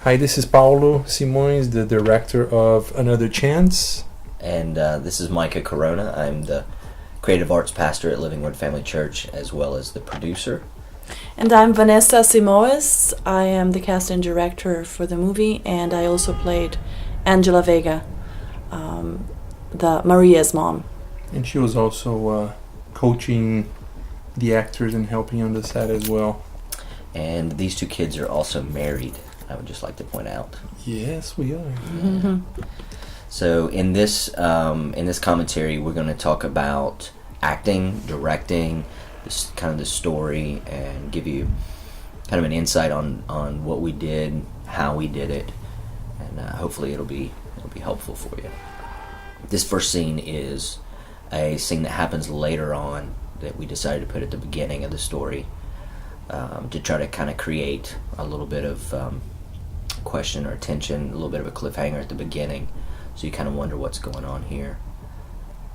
Hi, this is Paulo Simões, the director of Another Chance. And this is Micah Corona. I'm the creative arts pastor at Living Word Family Church, as well as the producer. And I'm Vanessa Simoes. I am the casting director for the movie, and I also played Angela Vega, the Maria's mom. And she was also coaching the actors and helping on the set as well. And these two kids are also married, I would just like to point out. Yes, we are. Mm-hmm. So in this commentary, we're going to talk about acting, directing, this kind of the story, and give you kind of an insight on what we did, how we did it, and hopefully it'll be helpful for you. This first scene is a scene that happens later on that we decided to put at the beginning of the story to try to kind of create a little bit of question or tension, a little bit of a cliffhanger at the beginning, so you kind of wonder what's going on here.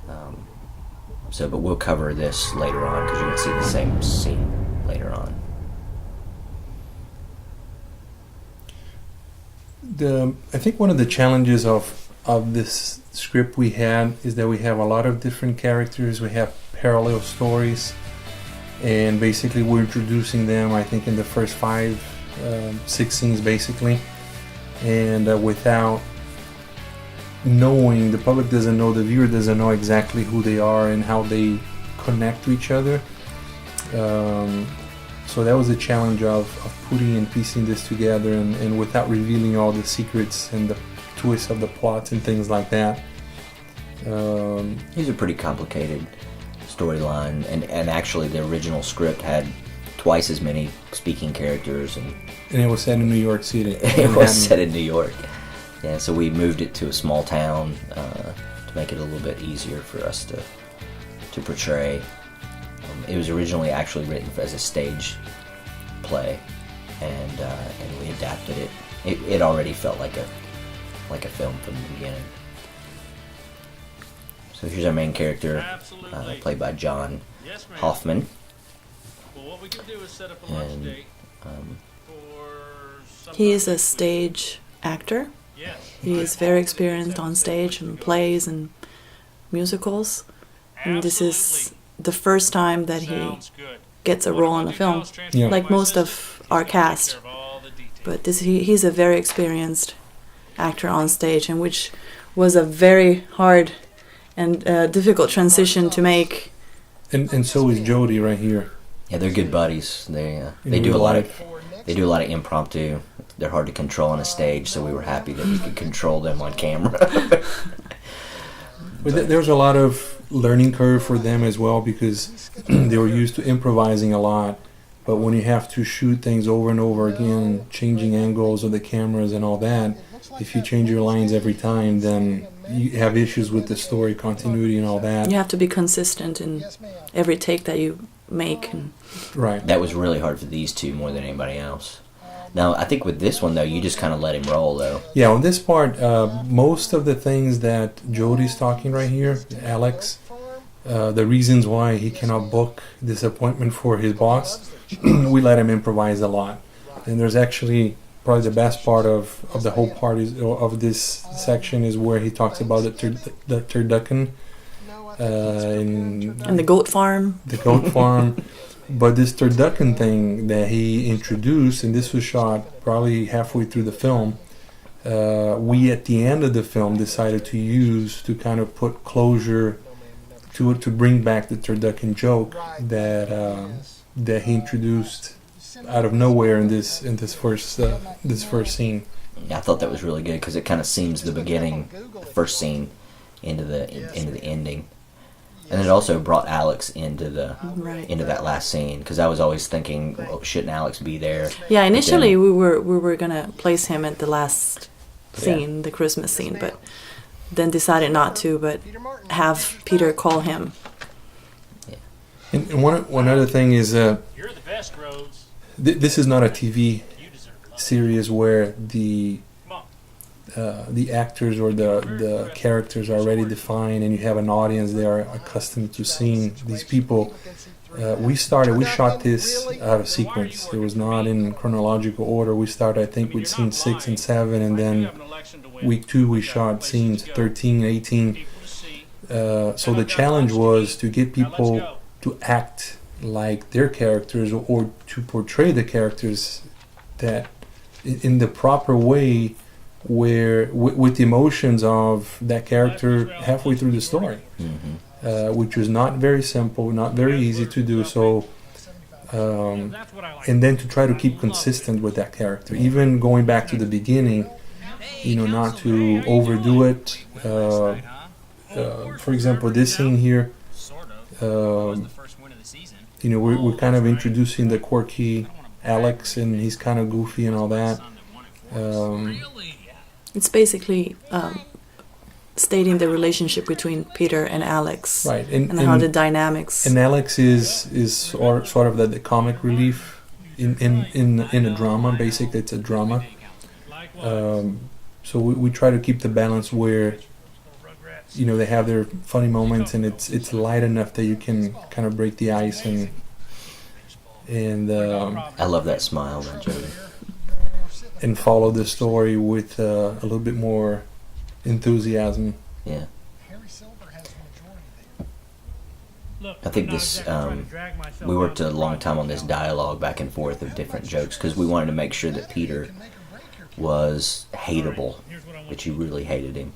But we'll cover this later on because you're going to see the same scene later on. I think one of the challenges of this script we had is that we have a lot of different characters. We have parallel stories, and basically we're introducing them, I think, in the first 6 scenes basically, and without knowing, the public doesn't know, the viewer doesn't know exactly who they are and how they connect to each other. So that was a challenge of putting and piecing this together, and without revealing all the secrets and the twists of the plots and things like that. It's a pretty complicated storyline, and actually the original script had twice as many speaking characters, and it was set in New York City. It was set in New York. Yeah, so we moved it to a small town to make it a little bit easier for us to portray. It was originally actually written as a stage play, and we adapted it. It already felt like a film from the beginning. So here's our main character, played by John Hoffman. Well, what we can do is set up a lunch date for He is a stage actor. He is very experienced on stage and plays and musicals. And this is the first time that he gets a role in a film, like most of our cast. But he's a very experienced actor on stage, and which was a very hard and difficult transition to make. And so is Jody right here. Yeah, they're good buddies. They do a lot of impromptu. They're hard to control on a stage, so we were happy that we could control them on camera. But there's a lot of learning curve for them as well, because they were used to improvising a lot. But when you have to shoot things over and over again, changing angles of the cameras and all that, if you change your lines every time, then you have issues with the story continuity and all that. You have to be consistent in every take that you make. Right. That was really hard for these two more than anybody else. Now, I think with this one, though, you just kind of let him roll, though. Yeah, on this part, most of the things that Jody's talking right here, Alex, the reasons why he cannot book this appointment for his boss, we let him improvise a lot. And there's actually probably the best part of the whole part of this section is where he talks about the turducken and the goat farm. The goat farm. But this turducken thing that he introduced, and this was shot probably halfway through the film, we at the end of the film decided to use to kind of put closure to bring back the turducken joke that he introduced out of nowhere in this first scene. Yeah, I thought that was really good because it kind of seams the beginning, the first scene, into the ending. And it also brought Alex into that last scene, because I was always thinking, well, shouldn't Alex be there? Yeah, initially we were gonna place him at the last scene, the Christmas scene, but then decided not to, but have Peter call him. Yeah. And one other thing is, You're the best, Rose. This is not a TV series where the actors or the characters are already defined and you have an audience they are accustomed to seeing these people. We shot this out of sequence. It was not in chronological order. We started, I think, with scene 6 and 7, and then week 2 we shot scenes 13, 18. So the challenge was to get people to act like their characters, or to portray the characters that in the proper way, where with the emotions of that character halfway through the story. Which was not very simple, not very easy to do so, and then to try to keep consistent with that character, even going back to the beginning, not to overdo it. For example, this scene here, we're kind of introducing the quirky Alex, and he's kind of goofy and all that. It's basically stating the relationship between Peter and Alex, right, and how the dynamics. And Alex is sort of the comic relief in a drama. Basically, it's a drama. So we try to keep the balance where they have their funny moments, and it's light enough that you can kind of break the ice and I love that smile, man, Jody. And follow the story with a little bit more enthusiasm. Yeah. I think this, we worked a long time on this dialogue back and forth of different jokes, because we wanted to make sure that Peter was hateable, that you really hated him.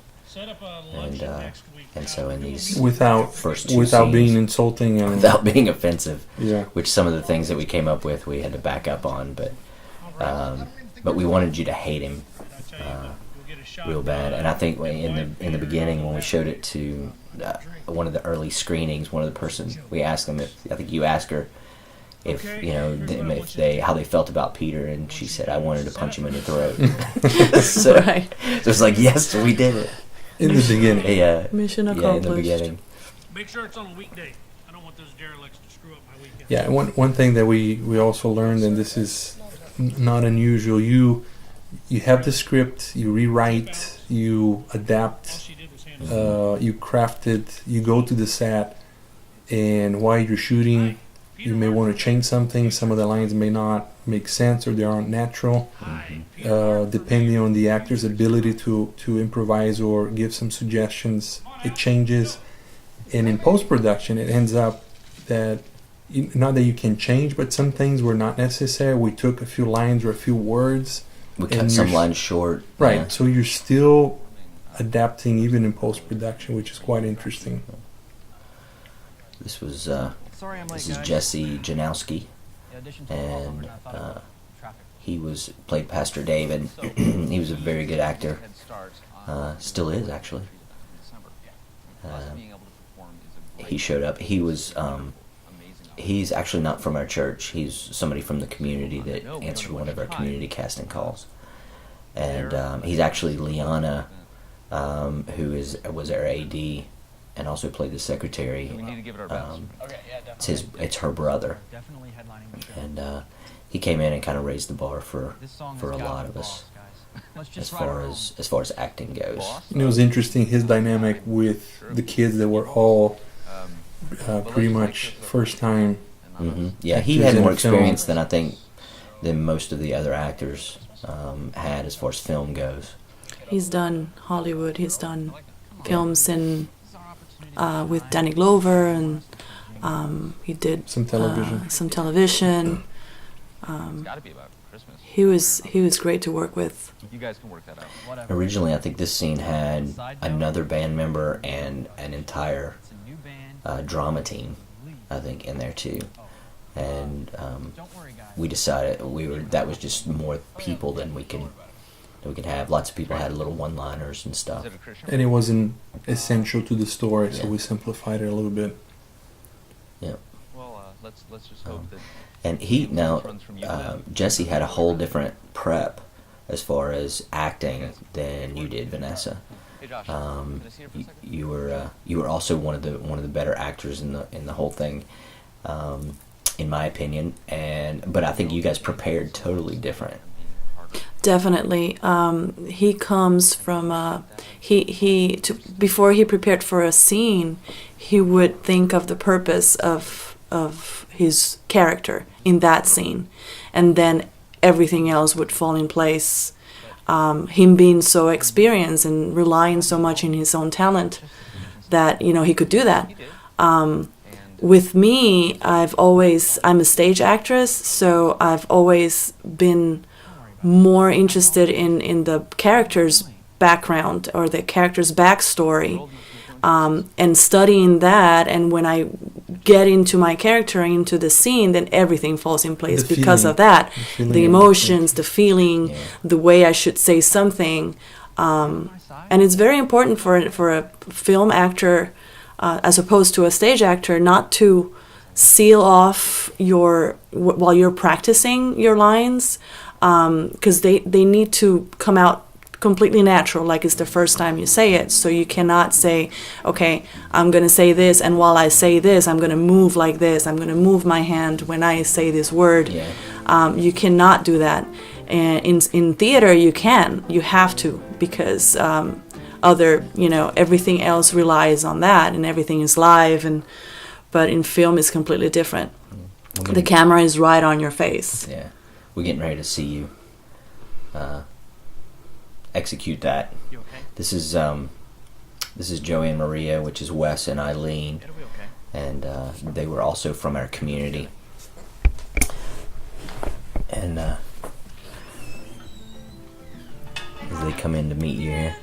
And so in these without first two without being scenes, insulting and without being offensive, yeah, which some of the things that we came up with we had to back up on, but we wanted you to hate him real bad. And I think in the beginning, when we showed it to one of the early screenings, one of the persons, we asked them I think you asked her if how they felt about Peter, and she said, I wanted to punch him in the throat. So, Right. So it's like, yes, we did it. in the beginning. Yeah. Mission Yeah, in accomplished. the beginning. Make sure it's on a weekday. I don't want those derelicts to screw up my weekend. Yeah, and one thing that we also learned, and this is not unusual, you have the script, you rewrite, you adapt, you craft it, you go to the set, and while you're shooting, you may want to change something. Some of the lines may not make sense, or they aren't natural, depending on the actor's ability to improvise or give some suggestions. It changes, and in post-production it ends up that not that you can change, but some things were not necessary. We took a few lines or a few words, We cut some lines short. right, Yeah. so you're still adapting even in post-production, which is quite interesting. This was this is Jesse Janowski, and he played Pastor Dave, and he was a very good actor. Still is, actually. He showed up. He was he's actually not from our church. He's somebody from the community that answered one of our community casting calls, and he's actually Liana, who was our AD, and also played the secretary. It's her brother, and he came in and kind of raised the bar for a lot of us as far as acting goes. And it was interesting, his dynamic with the kids that were all pretty much first time. Yeah, he actors had in more a film. experience than most of the other actors had as far as film goes. He's done Hollywood. He's done films with Danny Glover, and he did Some television. Some television. He was great to work with. You guys can work that out. Whatever. Originally, I think this scene had another band member and an entire It's a new band. drama team, I think, in there too. And Don't worry, guys. we decided that was just more people than we could have. Lots of people had little one-liners and stuff. Is it a Christian? And it wasn't essential to the story, so Yeah. we simplified it a little bit. Yeah. Well, let's just hope that. And Jesse had a whole different prep as far as acting than you did, Vanessa. Hey, Josh. Can I see you for a second? You were also one of the better actors in the whole thing, in my opinion. But I think you guys prepared totally different. Definitely. He comes from before he prepared for a scene, he would think of the purpose of of his character in that scene, and then everything else would fall in place. Him being so experienced and relying so much in his own talent that, you know, he could do that. With me, I'm a stage actress, so I've always been more interested in the character's background or the character's backstory, and studying that. And when I get into my character, into the scene, then everything falls in place The because feeling. of that. The The feeling. emotions, the feeling, Yeah. the way I should say something. And it's very important for a film actor, as opposed to a stage actor, not to seal off while you're practicing your lines, because they need to come out completely natural, like it's the first time you say it. So you cannot say, okay, I'm going to say this, and while I say this, I'm going to move like this. I'm going to move my hand when I say this word. Yeah. You cannot do that. And in theater, you can. You have to, because everything else relies on that, and everything is live. But in film, it's completely different. The camera is right on your face. Yeah, we're getting ready to see you execute that. You okay? This is Joey and Maria, which is Wes and Eileen, It'll be okay. and they were also from our community. And as they come in to meet you here,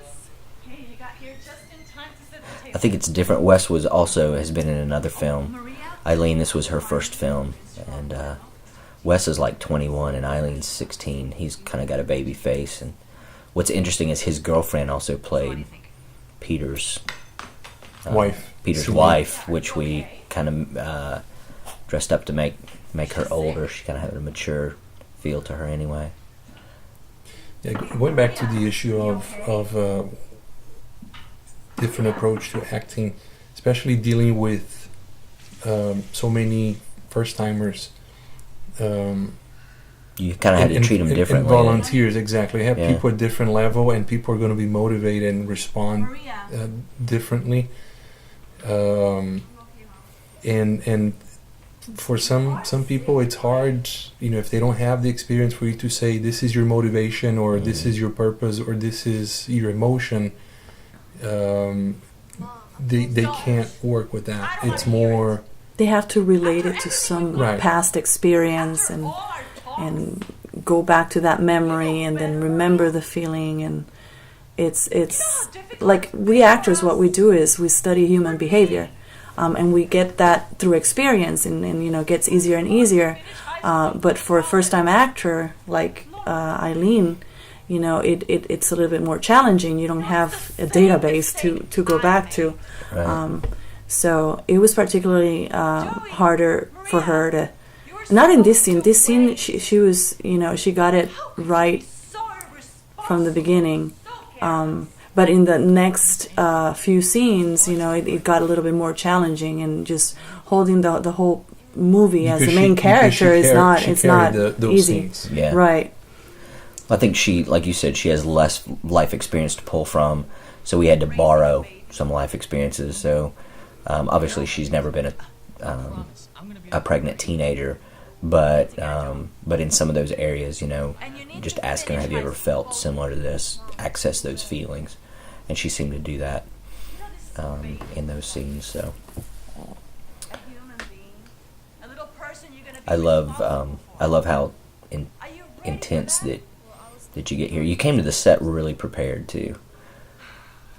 I think it's different. Wes has been in another film. Eileen, this was her first film, and Wes is like 21 and Eileen's 16. He's kind of got a baby face, and what's interesting is his girlfriend also played Peter's Wife. Peter's Celine. wife, which we kind of dressed up to make her older. She kind of had a mature feel to her anyway. Yeah, going back to the issue of different approach to acting, especially dealing with so many first timers. You kind of had to treat them differently. And volunteers, exactly. Have Yeah. people at different level, and people are going to be motivated and respond differently. And for some people, it's hard. You know, if they don't have the experience for you to say this is your motivation, or this is your purpose, or this is your emotion, they can't work with that. It's more. They have to relate it to some Right. past experience and go back to that memory and then remember the feeling. And it's like we actors, what we do is we study human behavior, and we get that through experience, and gets easier and easier. But for a first-time actor like Eileen, it's a little bit more challenging. You don't have a database to go back to. Right. So it was particularly harder for her to, not in this scene. This scene, she was, she got it right from the beginning. But in the next few scenes, it got a little bit more challenging, and just holding the whole movie as the main character is not those easy. scenes. Yeah. Right. I think she, like you said, she has less life experience to pull from, so we had to borrow some life experiences. So obviously she's never been a pregnant teenager, but in some of those areas, just asking her, have you ever felt similar to this, access those feelings, and she seemed to do that in those scenes. So I love how intense that you get here. You came to the set really prepared too.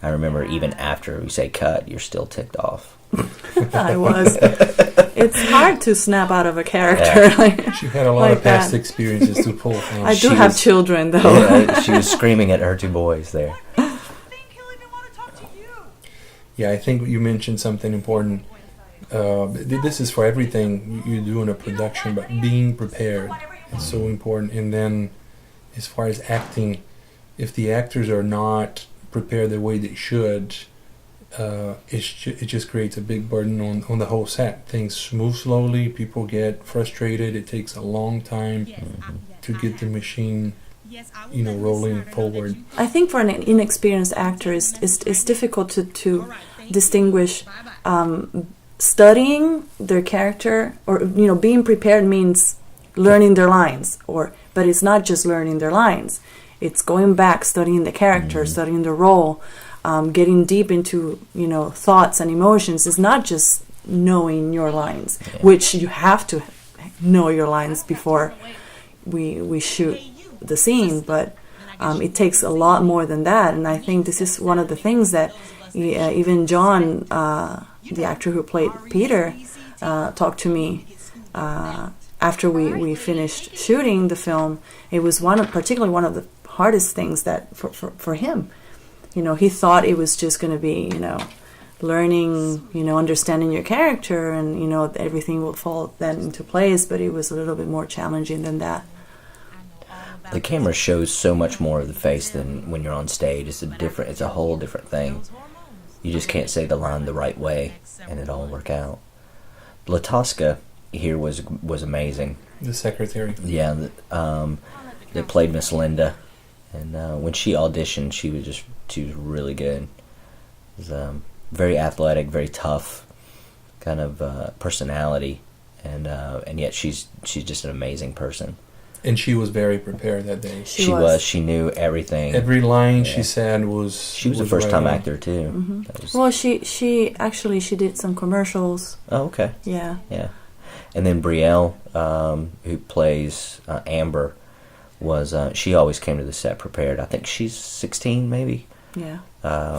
I remember even after we say cut, you're still ticked off. I was. It's hard to snap out of a character. Yeah. She had a lot Like of past that. experiences to pull from. I do She have was- children, though. Yeah, she was screaming at her two boys there. Yeah, I think you mentioned something important. This is for everything you do in a production, but being prepared is so important. And then, as far as acting, if the actors are not prepared the way they should, it just creates a big burden on the whole set. Things move slowly, people get frustrated, it takes a long time to get the machine rolling forward. I think for an inexperienced actor, it's difficult to distinguish studying their character, or being prepared means learning their lines, but it's not just learning their lines. It's going back, studying the character, studying the role, getting deep into thoughts and emotions. It's not just knowing your lines, which you have to know your lines before we shoot the scene, but it takes a lot more than that. And I think this is one of the things that even John, the actor who played Peter, talked to me after we finished shooting the film. It was particularly one of the hardest things that for him. He thought it was just going to be learning, understanding your character, and everything will fall then into place, but it was a little bit more challenging than that. The camera shows so much more of the face than when you're on stage. It's a whole different thing. You just can't say the line the right way and it'll all work out. Latosca here was amazing. The secretary. Yeah, that played Miss Linda, and when she auditioned, she was really good. It was very athletic, very tough, kind of personality, and yet she's just an amazing person. And she was very prepared that day. She was. She knew everything. Every line she said was. She was a first-time right actor too. Mm-hmm. Well, she actually did some commercials. Oh, okay. Yeah. Yeah, and then Brielle, who plays Amber, she always came to the set prepared. I think she's 16, maybe. Yeah.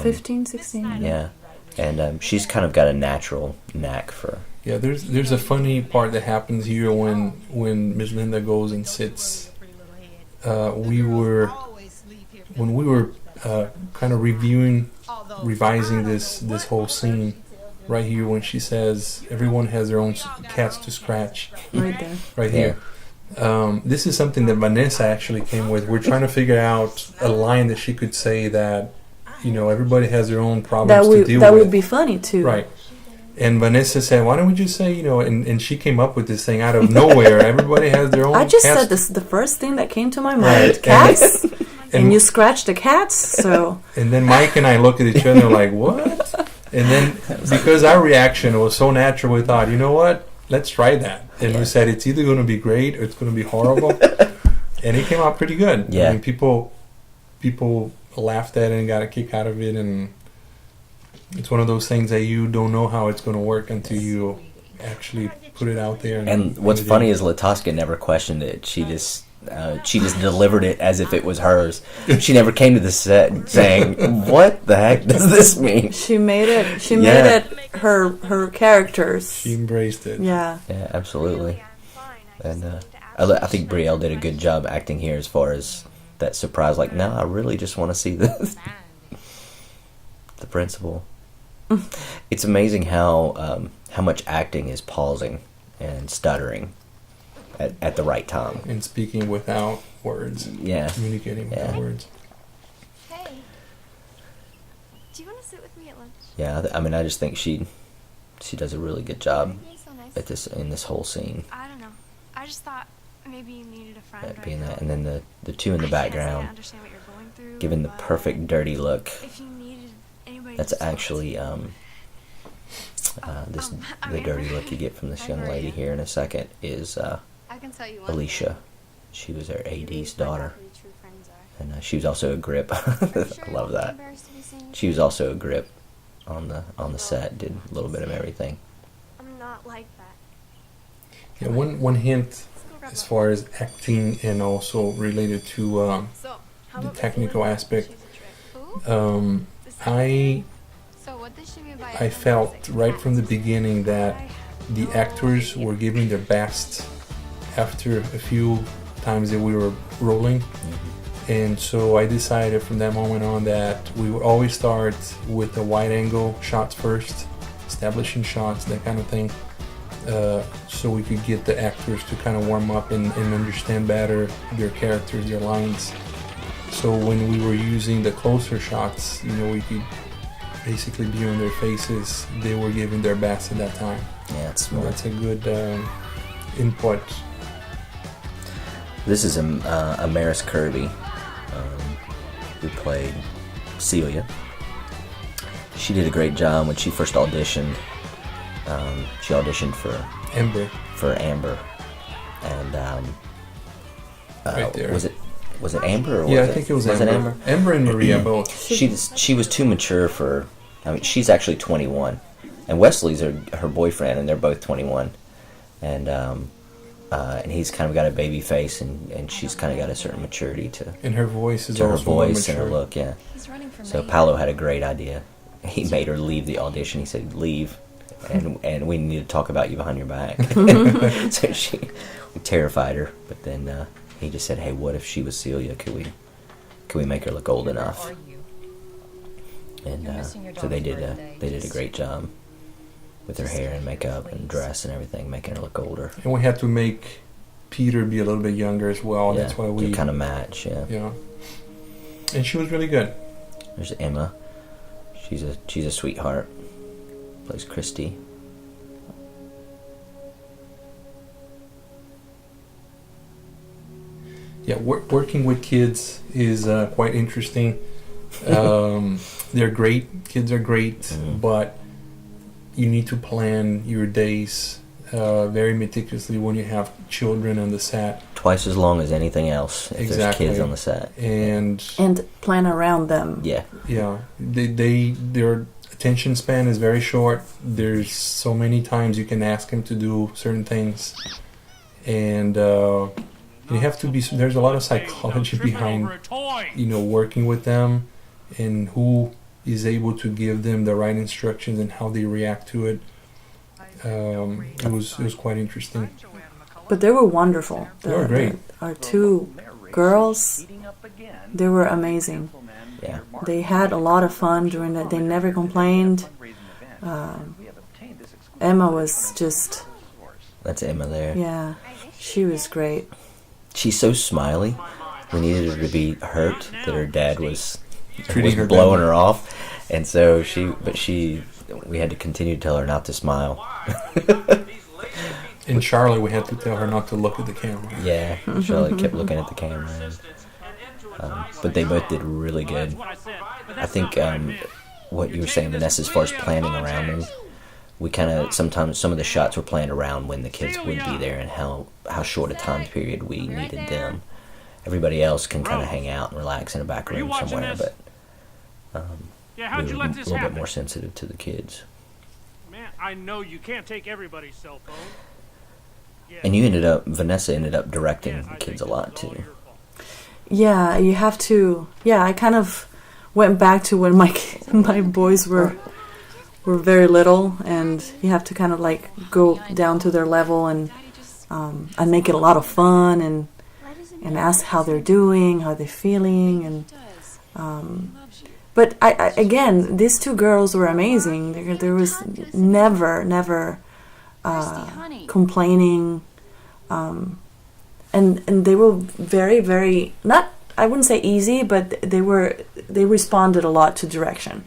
15, 16. Yeah, and she's kind of got a natural knack for. Yeah, there's a funny part that happens here when Miss Linda goes and sits. When we were kind of revising this whole scene, right here when she says everyone has their own cats to scratch. Right there. Right here. This is something that Vanessa actually came with. We're trying to figure out a line that she could say that everybody has their own problems to deal with. That would be funny too. Right. And Vanessa said, why don't we just say, and she came up with this thing out of nowhere. Everybody has their own I just cats. said this the first thing that came to my mind. Right. Cats? and you scratch the cats, so... And then Mike and I look at each other like, what? And then, because our reaction was so natural, we thought, you know what? Let's try that. And we said, it's either going to be great or it's going to be horrible. And it came out pretty good. Yeah. I mean, people laughed at it and got a kick out of it, and it's one of those things that you don't know how it's going to work until you actually put it out there. And what's funny is Latosca never questioned it. She just delivered it as if it was hers. She never came to the set saying, "What the heck does this mean?" She made it. She made it her characters. She embraced it. Yeah. Yeah, absolutely. And I think Brielle did a good job acting here as far as that surprise. Like, no, I really just want to see this. The principal. It's amazing how much acting is pausing and stuttering at the right time. And speaking without words. Yeah. Communicating without words. Hey, do you want to sit with me at lunch? Yeah, I mean, I just think she does a really good job It's so nice. in this whole scene. I don't know. I just thought maybe you needed a friend. Being right that, now. and then the two in the I can't say I background, understand what you're going through, giving the but perfect dirty look. If you needed anybody That's to talk actually to. the dirty look you get from this young lady here in a second is I can tell you one Alicia. She was her AD's daughter, thing. True friends are. and she was also a grip. I'm sure I you love won't be that. embarrassed to be seen. She was also a grip on the set. Did a little bit of everything. I'm not like that. Yeah, one hint Let's go grab as a- far as acting and also related to So, how the about we technical do it? aspect. Choose a trick. Who? This I So what does she mean by I felt right from the beginning that the actors were giving their best after a few times that we were rolling. And so I decided from that moment on that we would always start with the wide angle shots first, establishing shots, that kind of thing, so we could get the actors to kind of warm up and understand better their characters, their lines. So when we were using the closer shots, we could basically be on their faces. They were giving their best at that time. Yeah, it's So smart. that's a good input. This is Amaris Kirby, who played Celia. She did a great job when she first auditioned. she auditioned Ember. for Amber, and Right there. was it Amber? Or Yeah, was I think it was It Amber. Amber? Amber and Maria both. She was too mature for. I mean, she's actually 21, and Wesley's her boyfriend, and they're both 21, and he's kind of got a baby face, and she's kind of got a certain maturity to And her voice is her also more voice and her mature. look. Yeah. He's running for So mayor. Paolo had a great idea. He made her leave the audition. He said, "Leave, and we need to talk about you behind your back." So we terrified her. But then he just said, "Hey, what if she was Celia? Could we make her look old enough?" And so they did a great job with her hair and makeup and dress and everything, making her look older. And we had to make Peter be a little bit younger as well. Yeah, That's why we to kind of match. Yeah. Yeah. And she was really good. There's Emma. She's a sweetheart. Plays Christy. Yeah, working with kids is quite interesting. They're great. Kids are great, but you need to plan your days very meticulously when you have children on the set. Twice as long as anything else if there's Exactly. kids on the set. And plan around them. Yeah. yeah, their attention span is very short. There's so many times you can ask them to do certain things, and you have to be. There's a lot of psychology behind, working with them, and who is able to give them the right instructions and how they react to it. It was quite interesting. But they were wonderful. They were great. Our two girls, they were amazing. Yeah. They had a lot of fun during that. They never complained. Emma was just, That's Emma there. yeah, she was great. She's so smiley. We needed her to be hurt that her dad was Treating her blowing badly. her off, and so we had to continue to tell her not to smile. In Charlotte, we had to tell her not to look at the camera. Yeah, Charlotte kept looking at the camera. But they both did really good. I think what you were saying, Vanessa, as far as planning around them, we kind of sometimes some of the shots were planned around when the kids would be there and how short a time period we needed them. Everybody else can kind of hang out and relax in a back room somewhere, but Yeah, we how'd you were let a this little bit happen? more sensitive to the kids. Man, I know you can't take everybody's cell phone. Yeah. And Vanessa ended up directing Yeah, the I kids think a lot it's all too. your fault. Yeah, you have to. Yeah, I kind of went back to when my boys were very little, and you have to kind of like go down to their level and make it a lot of fun and ask how they're doing, how they're feeling, and but I again, these two girls were amazing. There was never complaining, and they were very not, I wouldn't say easy, but they responded a lot to direction,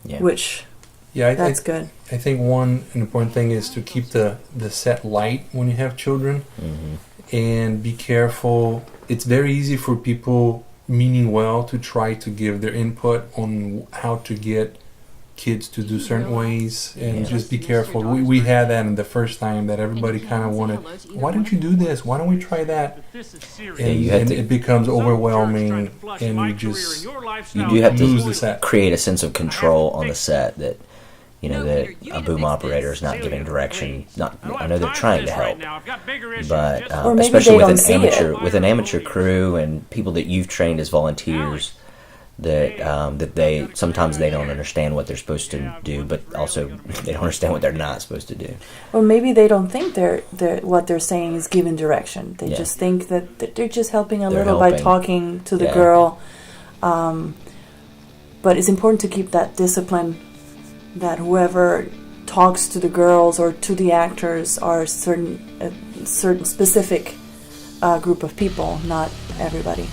Yeah. which Yeah, that's good. I think one important thing is to keep the set light when you have children, and be careful. It's very easy for people meaning well to try to give their input on how to get kids to do certain ways, and Yeah. just be careful. We had that in the first time that everybody kind of wanted, why don't you do this? Why don't we try that? But this is serious. And, you have and to- it becomes Some jerk's overwhelming, trying to flush and my you career just and your You lifestyle do have lose to the set. create a sense of control on the set that that a boom operator is not giving direction. I know they're trying to help, but Or maybe especially they with don't see it. an amateur crew and people that you've trained as volunteers, that they sometimes they don't understand what they're supposed to do, but also they don't understand what they're not supposed to do. Or maybe they don't think they're what they're saying is giving direction. They Yeah. just think that they're just helping a They're little by helping. talking to the Yeah. girl. But it's important to keep that discipline, that whoever talks to the girls or to the actors are a certain specific group of people, not everybody.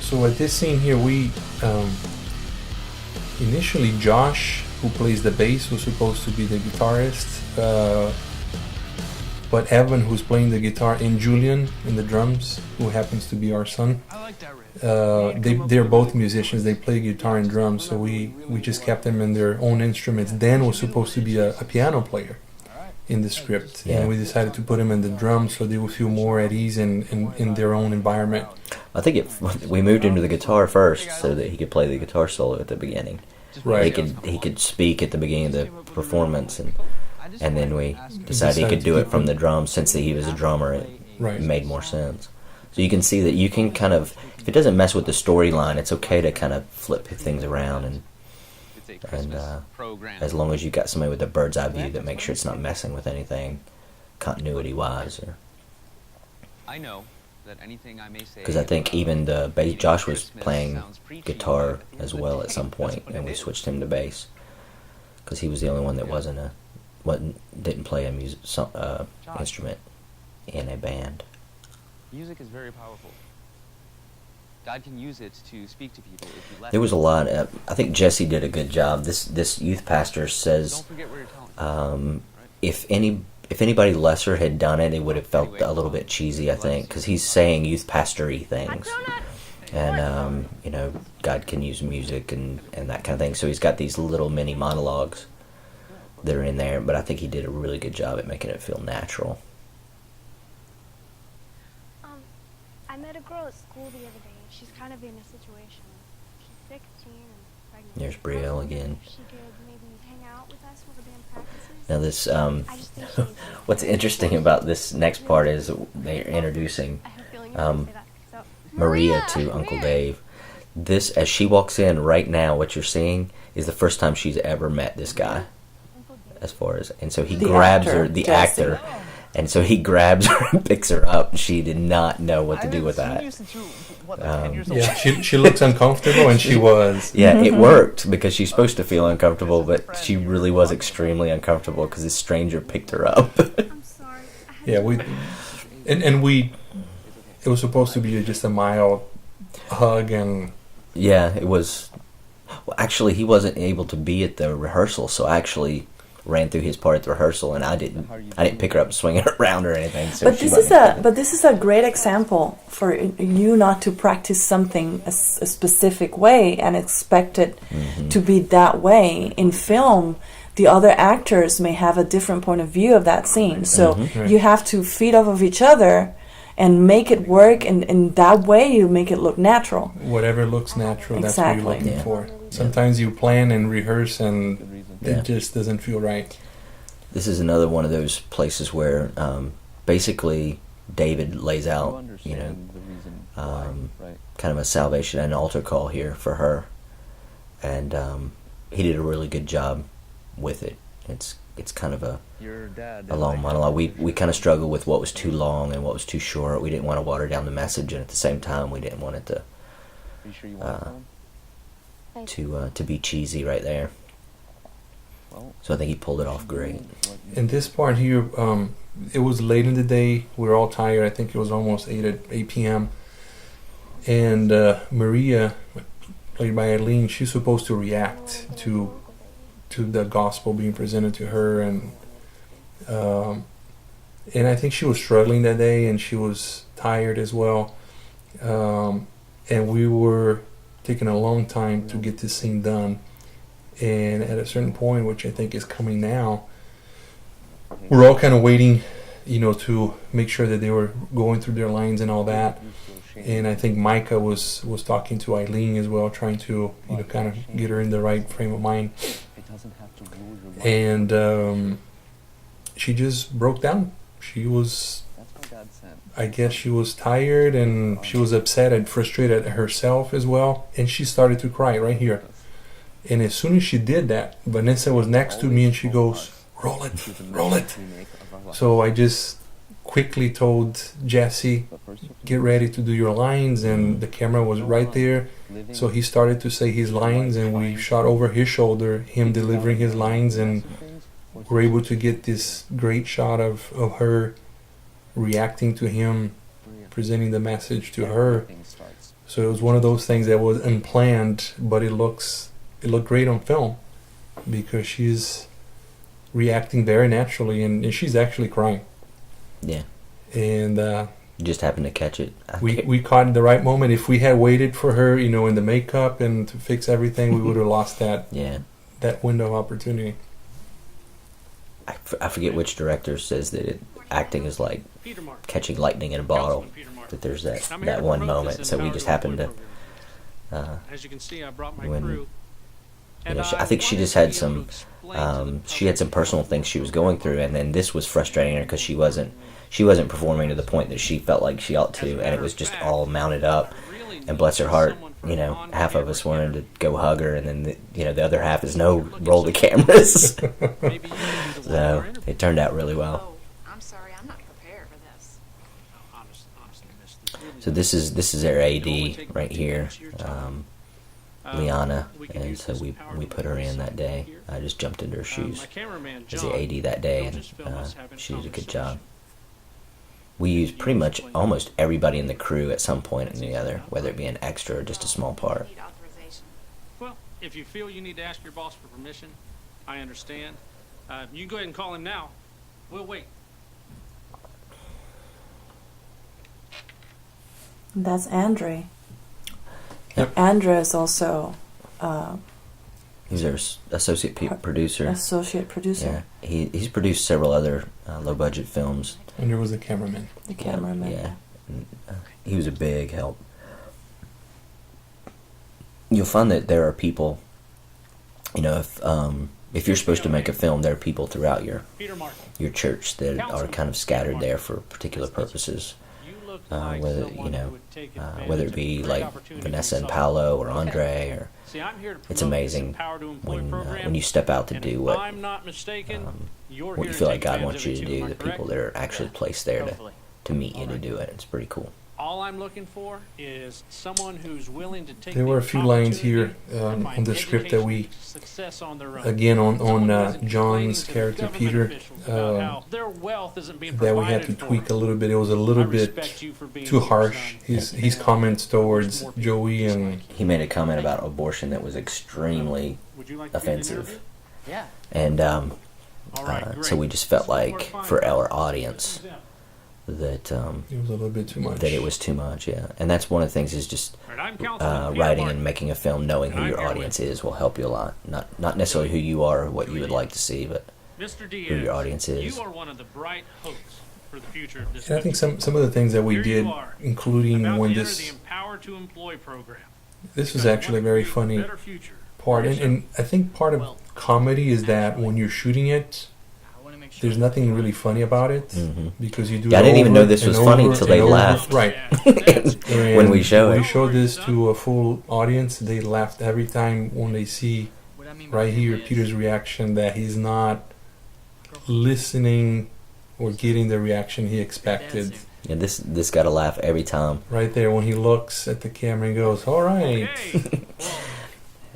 So at this scene here, we initially Josh, who plays the bass, was supposed to be the guitarist. but Evan, who's playing the guitar, and Julian in the drums, who happens to be our son, they're both musicians. They play guitar and drums, so we just kept them in their own instruments. Dan was supposed to be a piano player in the script, Yeah. and we decided to put him in the drums so they would feel more at ease in their own environment. I think we moved him to the guitar first so that he could play the guitar solo at the beginning. Right. He could speak at the beginning of the performance, and then we decided he could do it from the drums. Since he was a drummer, it Right. made more sense. So you can see that you can kind of, if it doesn't mess with the storyline, it's okay to kind of flip things around, and as long as you got somebody with a bird's eye view that makes sure it's not messing with anything continuity wise. I know that anything I may say. Because I think even the bass, Josh was playing guitar as well at some point, and we switched him to bass because he was the only one that didn't play a instrument in a band. Music is very powerful. God can use it to speak to people if you let There was a lot. I think Jesse did a good job. This youth pastor says Don't forget where you're telling. if anybody lesser had done it, it would have felt a little bit cheesy. I think because he's saying youth pastory things, and God can use music and that kind of thing. So he's got these little mini monologues that are in there, but I think he did a really good job at making it feel natural. I met a girl at school the other day. She's kind of in a situation. She's 16 and pregnant. There's Brielle again. She could maybe hang out with us while the band practices. Now this, I just think she needs to. what's interesting about this next part is they're introducing I have a feeling you're gonna say that. So, Maria to Uncle Dave. This, as she walks in right now, what you're seeing is the first time she's ever met this guy. As far as, and so he The grabs actor, her, the Jesse. actor, and so he grabs her and picks her up. She did not know what to do with that. Yeah, she looks uncomfortable, and she was. Yeah, it worked because she's supposed to feel uncomfortable, but she really was extremely uncomfortable because this stranger picked her up. I'm sorry. I had Yeah, to- it was supposed to be just a mild hug, and Yeah, it was. Well, actually, he wasn't able to be at the rehearsal, so I actually ran through his part at the rehearsal, and I didn't pick her up and swing her around or anything. So But she this is a great example for you not to practice something a specific way and expect it to be that way. In film, the other actors may have a different point of view of that scene, so Right. you have to feed off of each other and make it work, and in that way you make it look natural. whatever looks natural, that's what Exactly. you're looking Yeah. for. Sometimes you plan and rehearse, and Yeah. it just doesn't feel right. This is another one of those places where basically David lays out, kind of a salvation and altar call here for her, and he did a really good job with it. It's kind of a long monologue. We kind of struggled with what was too long and what was too short. We didn't want to water down the message, and at the same time, we didn't want it to be cheesy right there. So I think he pulled it off great. In this part here, it was late in the day. We were all tired. I think it was almost 8 p.m. And Maria, played by Eileen, she's supposed to react to the gospel being presented to her, and I think she was struggling that day, and she was tired as well. And we were taking a long time to get this scene done. And at a certain point, which I think is coming now, we're all kind of waiting, to make sure that they were going through their lines and all that. And I think Micah was talking to Eileen as well, trying to, kind of get her in the right frame of mind. And she just broke down. She was, I guess she was tired, and she was upset and frustrated at herself as well. And she started to cry right here. And as soon as she did that, Vanessa was next to me, and she goes, roll it, roll it. So I just quickly told Jesse, get ready to do your lines, and the camera was right there. So he started to say his lines, and we shot over his shoulder, him delivering his lines, and we're able to get this great shot of her reacting to him, presenting the message to her. So it was one of those things that was unplanned, but it looked great on film because she's reacting very naturally, and she's actually crying. Yeah. And You just happened to catch it. we caught the right moment. If we had waited for her, you know, in the makeup and to fix everything, we would have lost that window of opportunity. I forget which director says that acting is like Peter Mark. catching lightning in a bottle. Councilman Peter Mark. That there's I'm here that to one promote moment. this So we Empower just to happened Employ to. program. As you can see, I brought my when- crew. You know, And I think she wanted just to had be some. able to explain to the She had some public personal things she was going through, and then this was frustrating her because she wasn't performing to the point that she felt like she ought to, and it was just all mounted up. And bless her heart, you know, half of us wanted to go hug her, and then the other half is no, roll the cameras. Maybe you can do the So longer interview. it turned out really well. Oh, I'm sorry, I'm not prepared for this. Honestly, miss, this really So this is their AD right here, Liana, we could and use so this we Empower to put her Employ in that segment day. here. I just jumped into her shoes My cameraman, as John, the AD that day, he'll and just film us having a she did a good conversation. job. We used pretty much almost everybody in the crew at some point or the other, whether it be an extra or just a small part. Need authorization. Well, if you feel you need to ask your boss for permission, I understand. You can go ahead and call him now. We'll wait. That's Andre. Yep. Andre is also He's our associate producer. associate producer, Yeah, he's produced several other low-budget films. And there was a cameraman. the cameraman. Yeah, and, he was a big help. You'll find that there are people, you know, if you're supposed to make a film, there are people throughout Peter Mark, your church that are kind of scattered there for particular purposes. you look like Whether someone who would take whether advantage it be of a great like opportunity Vanessa and for Paolo or Andre, or See, I'm here to it's promote amazing this Empower to Employ when program, you step out to and do if what I'm not mistaken, you're what here you to feel like take God advantage wants you of to it too. do. Am I The people correct? that are actually placed there Hopefully. to meet you to do it. It's pretty cool. All I'm looking for is someone who's willing to take There were a few lines here and on the script that we, success on their own. again, on Someone who isn't John's complaining to the character government Peter, officials about how their wealth isn't being that we had to provided for tweak a them. little bit. It was a little I bit respect you for being too your harsh. son. His comments towards Joey and He made a comment about abortion that was extremely Would you like to be in an interview? offensive, Yeah. and All right, great. so we just felt like for our audience Yeah. that it was a little bit too much. that it was too much. Yeah, and that's one of the things is just All right, I'm Councilman Peter writing Martin. and making a film, knowing who And I'm your here audience is will help you a lot. Not necessarily who you are or what you would like to see, but Mr. who Diaz, your audience is. you are one of the bright hopes for the future of this And I think country. some of the things that we Here did, you are, including about when to enter this the Empower to Employ program. this was Because actually a what very creates funny better future part, for and I think part of comedy is that when you're shooting it, there's nothing really funny about it hmm because you do. Yeah, I it didn't even over know this and was funny over till and they over. laughed. Right. Yeah, When we show when it. we show this to a full audience, they laughed every time when they see right here Peter's reaction that he's not listening or getting the reaction he expected. Yeah, this got a laugh every time. Right there when he looks at the camera and goes, "All right." Okay. Well,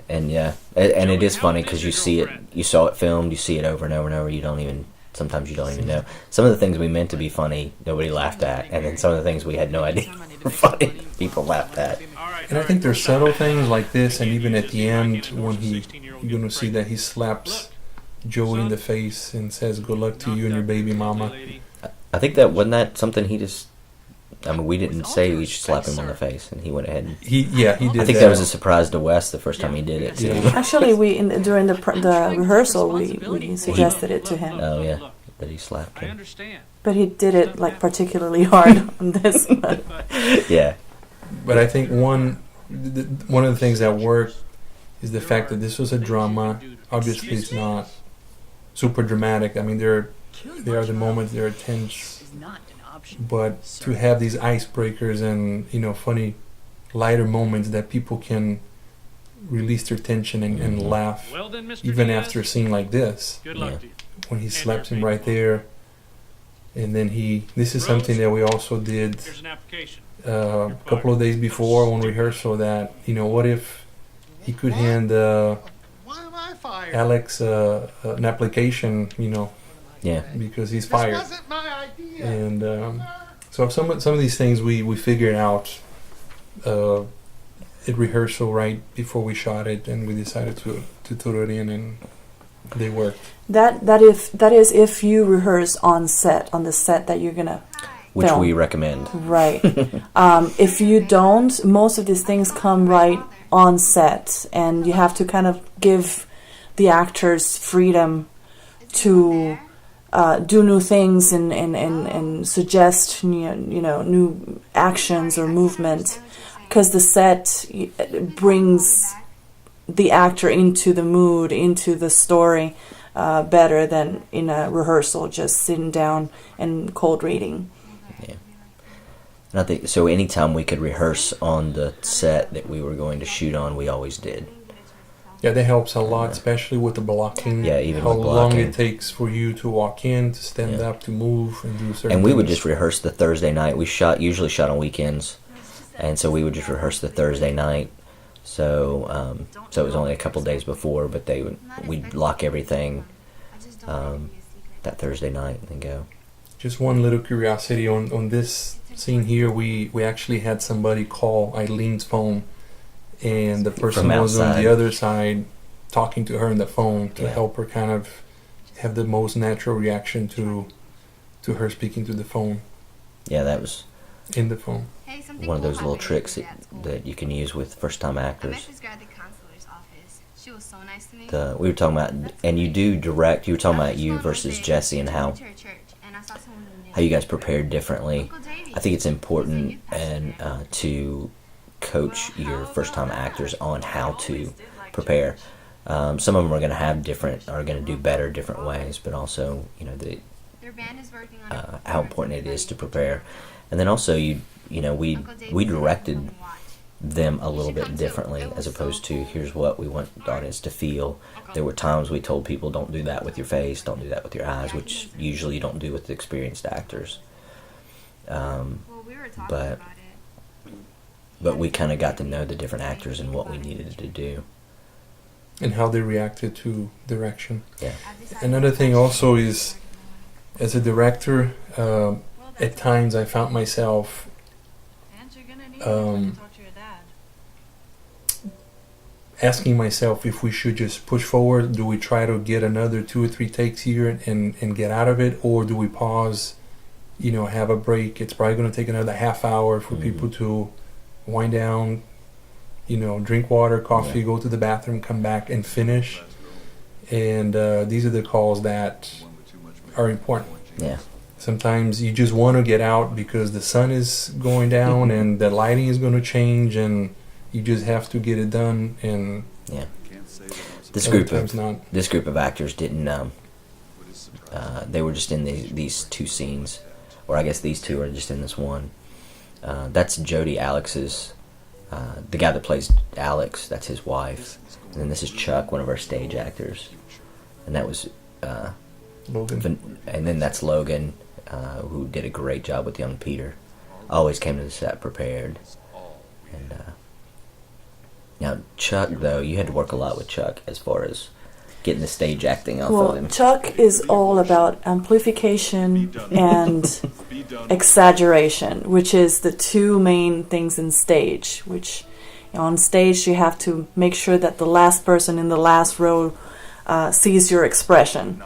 And yeah, and it is funny because you see it, you saw it filmed, you see it over and over and over. Sometimes you don't even know. Some of the things we meant to be funny, nobody laughed at, and then some of the things we had no idea were funny, people laughed at. all right, And I all think right. there's subtle things like this, and even at the end when you're gonna see that he slaps Joey in the face and says, "Good luck to you and your baby mama." I think that wasn't that something he just. I mean, we didn't say we should slap him on the face, and he went ahead. And, He did. I think that was a surprise to Wes the first time he did it too. Yeah. Actually, during the rehearsal, we suggested it to him, Oh yeah, that he slapped I him. understand. but he did it like particularly hard on this one. Yeah, But I think one of the things that worked is the fact that this was a drama. Obviously, it's not super dramatic. I mean, there are the moments that are tense, but to have these icebreakers and funny, lighter moments that people can release their tension and laugh, Well then, Mr. even Diaz, after a scene like this, good luck Yeah. to you. when he slaps him right there, and then this is something that we also did Here's an application. a couple of days before on rehearsal that what if he could hand Why am I fired? Alex an application yeah. because he's This fired, wasn't my idea. and so some of these things we figured out at rehearsal right before we shot it, and we decided to throw it in, and they work. That is if you rehearse on the set that you're gonna Which film. we recommend. Right. If you don't, most of these things come right on set, and you have to kind of give the actors freedom to do new things and suggest new actions or movement, because the set brings the actor into the mood, into the story better than in a rehearsal, just sitting down and cold reading. And I think so. Anytime we could rehearse on the set that we were going to shoot on, we always did. Yeah, that helps a lot, especially with the blocking. Yeah, even how with long blocking. it takes for you to walk in, to stand Yeah. up, to move, and do certain. And we would things. just rehearse the Thursday night. We usually shot on weekends, and so we would just rehearse the Thursday night. So so it was only a couple days before, but we'd lock everything that Thursday night and then go. Just one little curiosity on this scene here. We actually had somebody call Eileen's phone, and the person From was on outside. the other side talking to her on the phone to Yeah. help her kind of have the most natural reaction to her speaking to the phone, Yeah, that was in the phone. one of those little tricks that you can use with first-time actors. this girl at the consular's office. She was so nice to me. We were talking about, and you do direct. You were talking about you versus Jesse and how you guys prepared differently. I think it's important and to coach your first-time actors on how to prepare. Some of them are going to have are going to do better different ways, but also how important it is to prepare. And then also we directed them a little bit differently, as opposed to here's what we want the audience to feel. There were times we told people don't do that with your face, don't do that with your eyes, which usually you don't do with experienced actors. But we kind of got to know the different actors and what we needed to do. And how they reacted to direction. Yeah. Another thing also is, as a director, at times I found myself asking myself if we should just push forward. Do we try to get another 2 or 3 takes here and get out of it, or do we pause, have a break? It's probably going to take another half hour for people to wind down, drink water, coffee, go to the bathroom, come back and finish. And these are the calls that are important. Yeah. Sometimes you just want to get out because the sun is going down and the lighting is going to change, and you just have to get it done. And Yeah. This other group times not. of actors didn't. They were just in these 2 scenes, or I guess these 2 are just in this one. That's Jody Alex's, the guy that plays Alex. That's his wife. And then this is Chuck, one of our stage actors, and that was Logan. and then that's Logan, who did a great job with young Peter. Always came to the set prepared. And now Chuck, though, you had to work a lot with Chuck as far as getting the stage acting off of him. Chuck is all about amplification and exaggeration, which is the 2 main things in stage. Which on stage you have to make sure that the last person in the last row sees your expression.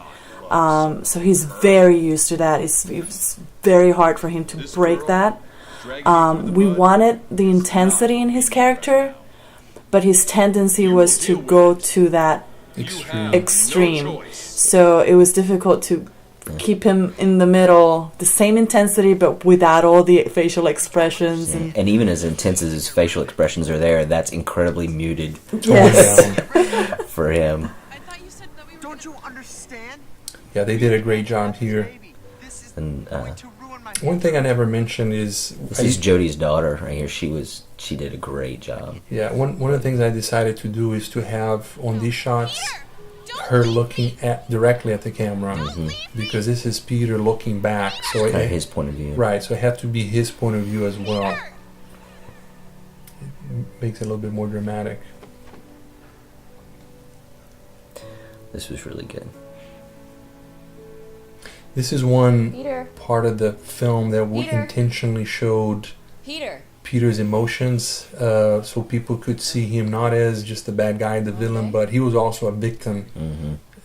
So he's very used to that. It's very hard for him to break that. We wanted the intensity in his character, but his tendency was to go to that extreme. So it was difficult to keep him in the middle, the same intensity, but without all the facial expressions. Yeah. And even as intense as his facial expressions are there, that's incredibly muted Yes. for him. Don't you understand? Yeah, they did a great job here. And One thing I never mentioned is this is Jody's daughter right here. She did a great job. one of the things I decided to do is to have on these shots her looking directly at the camera, because this is Peter looking back, so Kind of his point of view. right, so it had to be his point of view as well. It makes it a little bit more dramatic. This was really good. This is one Peter. part of the film that we Peter. intentionally showed Peter. Peter's emotions, so people could see him not as just the bad guy, the villain, but he was also a victim.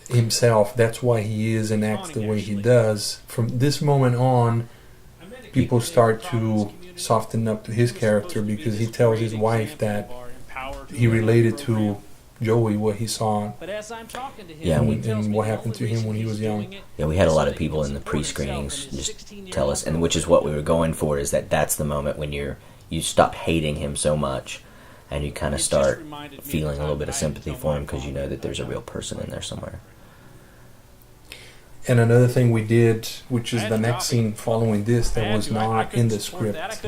himself. That's why he is and acts the way he does. From this moment on, people start to soften up to his character because he tells his wife that he related to Joey what he saw Yeah, and what happened to him when he was young. Yeah, we had a lot of people in the pre-screenings just tell us, and which is what we were going for, is that's the moment when you stop hating him so much, and you kind of start feeling a little bit of sympathy for him because you know that there's a real person in there somewhere. And another thing we did, which is the next scene following this, that was not in the script.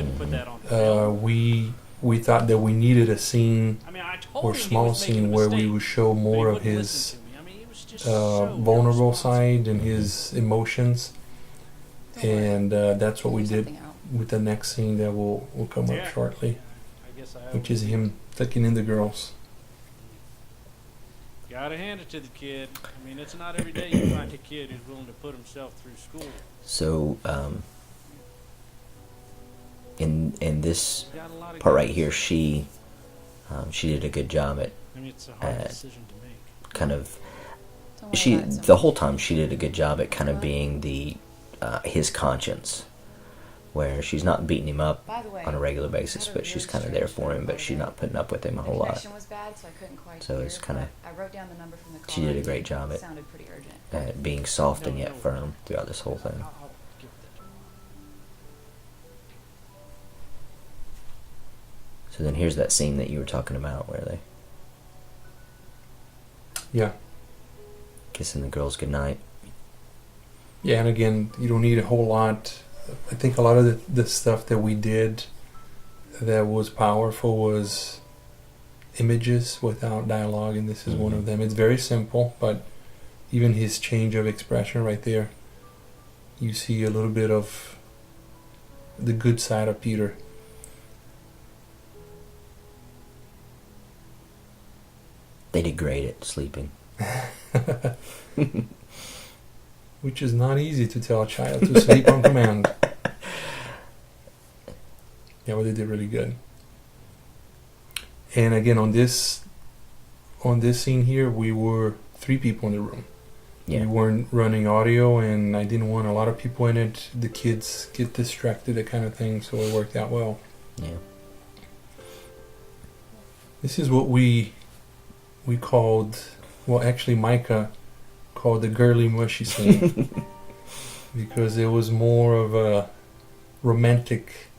We thought that we needed a scene or small scene where we would show more of his vulnerable side and his emotions, and that's what we did with the next scene that will come up shortly, which is him tucking in the girls. Gotta hand it to the kid. I mean, it's not every day you find a kid who's willing to put himself through school. So, in this part right here, she did a good job at I mean, it's a hard decision to make. kind of the whole time she did a good job at kind of being the his conscience, where she's not beating him up on a regular basis, but she's kind of there for him, but she's not putting up with him a whole lot. So it's kind of, she did a great job at being soft and yet firm throughout this whole thing. So then here's that scene that you were talking about where they Yeah. kissing the girls goodnight. Yeah, and again, you don't need a whole lot. I think a lot of the stuff that we did that was powerful was images without dialogue, and this is one of them. It's very simple, but even his change of expression right there, you see a little bit of the good side of Peter. They did great at sleeping. Which is not easy to tell a child to sleep on command. Yeah, but they did really good. And again, on this scene here, we were 3 people in the room. Yeah. We weren't running audio, and I didn't want a lot of people in it. The kids get distracted, that kind of thing, so it worked out well. Yeah. This is what we called, well, actually Micah called the girly mushy scene. Because it was more of a romantic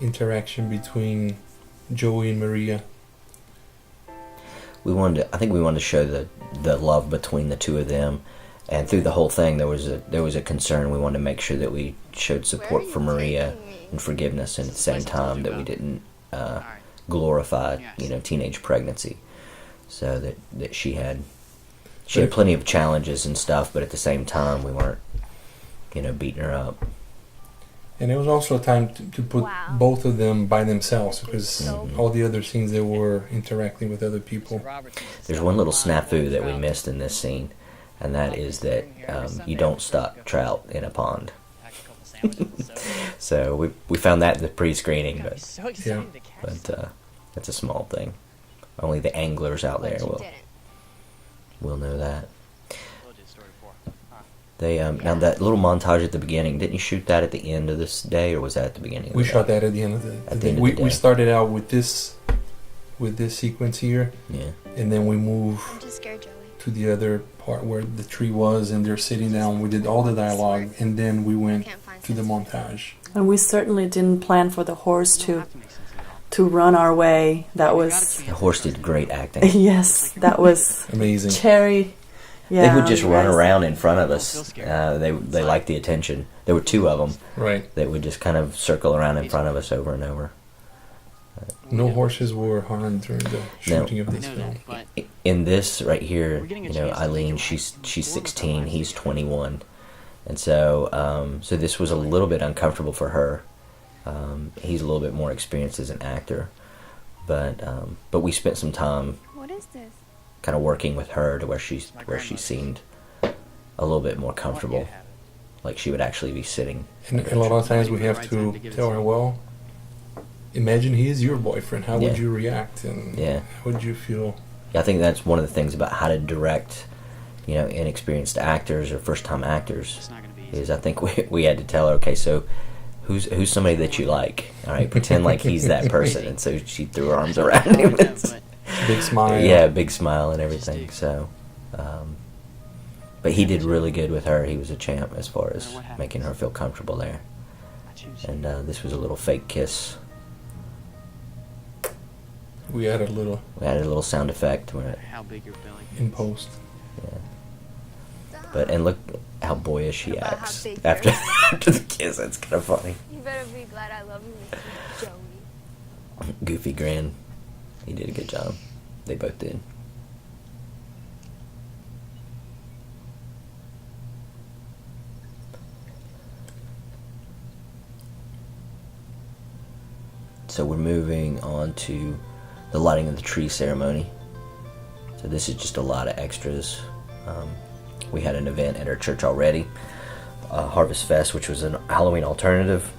interaction between Joey and Maria. I think we wanted to show the love between the two of them, and through the whole thing there was a concern. We wanted to make sure that we showed support for Maria and forgiveness, and at the same time that we didn't glorify teenage pregnancy, so that she had plenty of challenges and stuff, but at the same time we weren't beating her up. And it was also a time to put both of them by themselves, because all the other scenes they were interacting with other people. There's one little snafu that we missed in this scene, and that is that you don't stock trout in a pond. So we found that in the pre-screening, but that's a small thing. Only the anglers out there will know that. They now that little montage at the beginning, didn't you shoot that at the end of this day, or was that at the beginning? We shot that at the end of the day. We started out with this sequence here, and then we moved to the other part where the tree was, and they're sitting down. We did all the dialogue, and then we went to the montage. And we certainly didn't plan for the horse to run our way. That was the horse did great acting. Yes, that was amazing. Cherry. Yeah, they would just run around in front of us. They liked the attention. There were 2 of them. Right. That would just kind of circle around in front of us over and over. No horses were harmed during the shooting of this film. In this right here, Eileen, she's 16, he's 21, and so this was a little bit uncomfortable for her. He's a little bit more experienced as an actor, but we spent some time. What is this? Kind of working with her to where she seemed a little bit more comfortable, like she would actually be sitting. And a lot of times we have to tell her, well, imagine he is your boyfriend. How would you react, and how would you feel? Yeah, I think that's one of the things about how to direct, inexperienced actors or first time actors, It's not gonna be easy. is I think we had to tell her, okay, so who's somebody that you like? All right, pretend like he's that person. And so she threw her arms around him. Big smile. Yeah, big smile and everything. So, but he did really good with her. He was a champ as far as making her feel comfortable there. I choose. And this was a little fake kiss. We added a little We added a little sound effect. Where How big you're feeling. in post. and look how boyish she About how acts big after, you're- after the kiss. That's kind of funny. You better be glad I love you, Mr. Joey. Goofy grin. He did a good job. They both did. So we're moving on to the lighting of the tree ceremony. So this is just a lot of extras. We had an event at our church already, Harvest Fest, which was a Halloween alternative.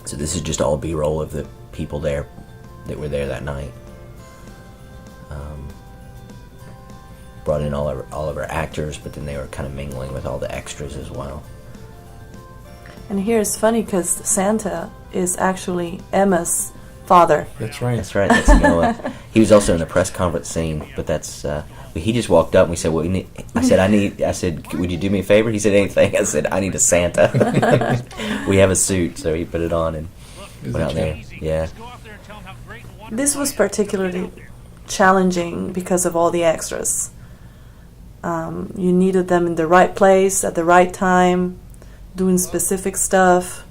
So this is just all B-roll of the people there that were there that night. Brought in all of our actors, but then they were kind of mingling with all the extras as well. And here it's funny because Santa is actually Emma's father. That's right. That's right. That's Noah. He was also in the press conference scene, but that's. He just walked up and we said, "Well, I said, would you do me a favor?" He said, "Anything." I said, "I need a Santa." We have a suit, so he put it on and Is went it out there. true? Yeah. This was particularly challenging because of all the extras. You needed them in the right place at the right time, doing specific stuff.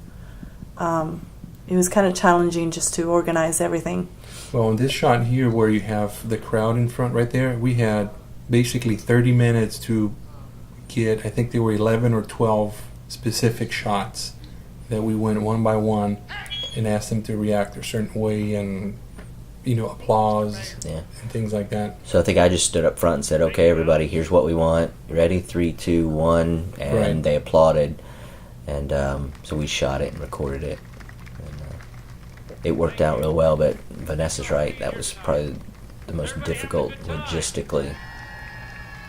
It was kind of challenging just to organize everything. Well, in this shot here, where you have the crowd in front right there, we had basically 30 minutes to get, I think there were 11 or 12 specific shots that we went one by one and asked them to react a certain way and, applause Yeah. and things like that. So I think I just stood up front and said, "Okay, everybody, here's what we want. Ready? 3, 2, 1," and Right. they applauded. And so we shot it and recorded it. And, it worked out real well, but Vanessa's right. That was probably the most difficult logistically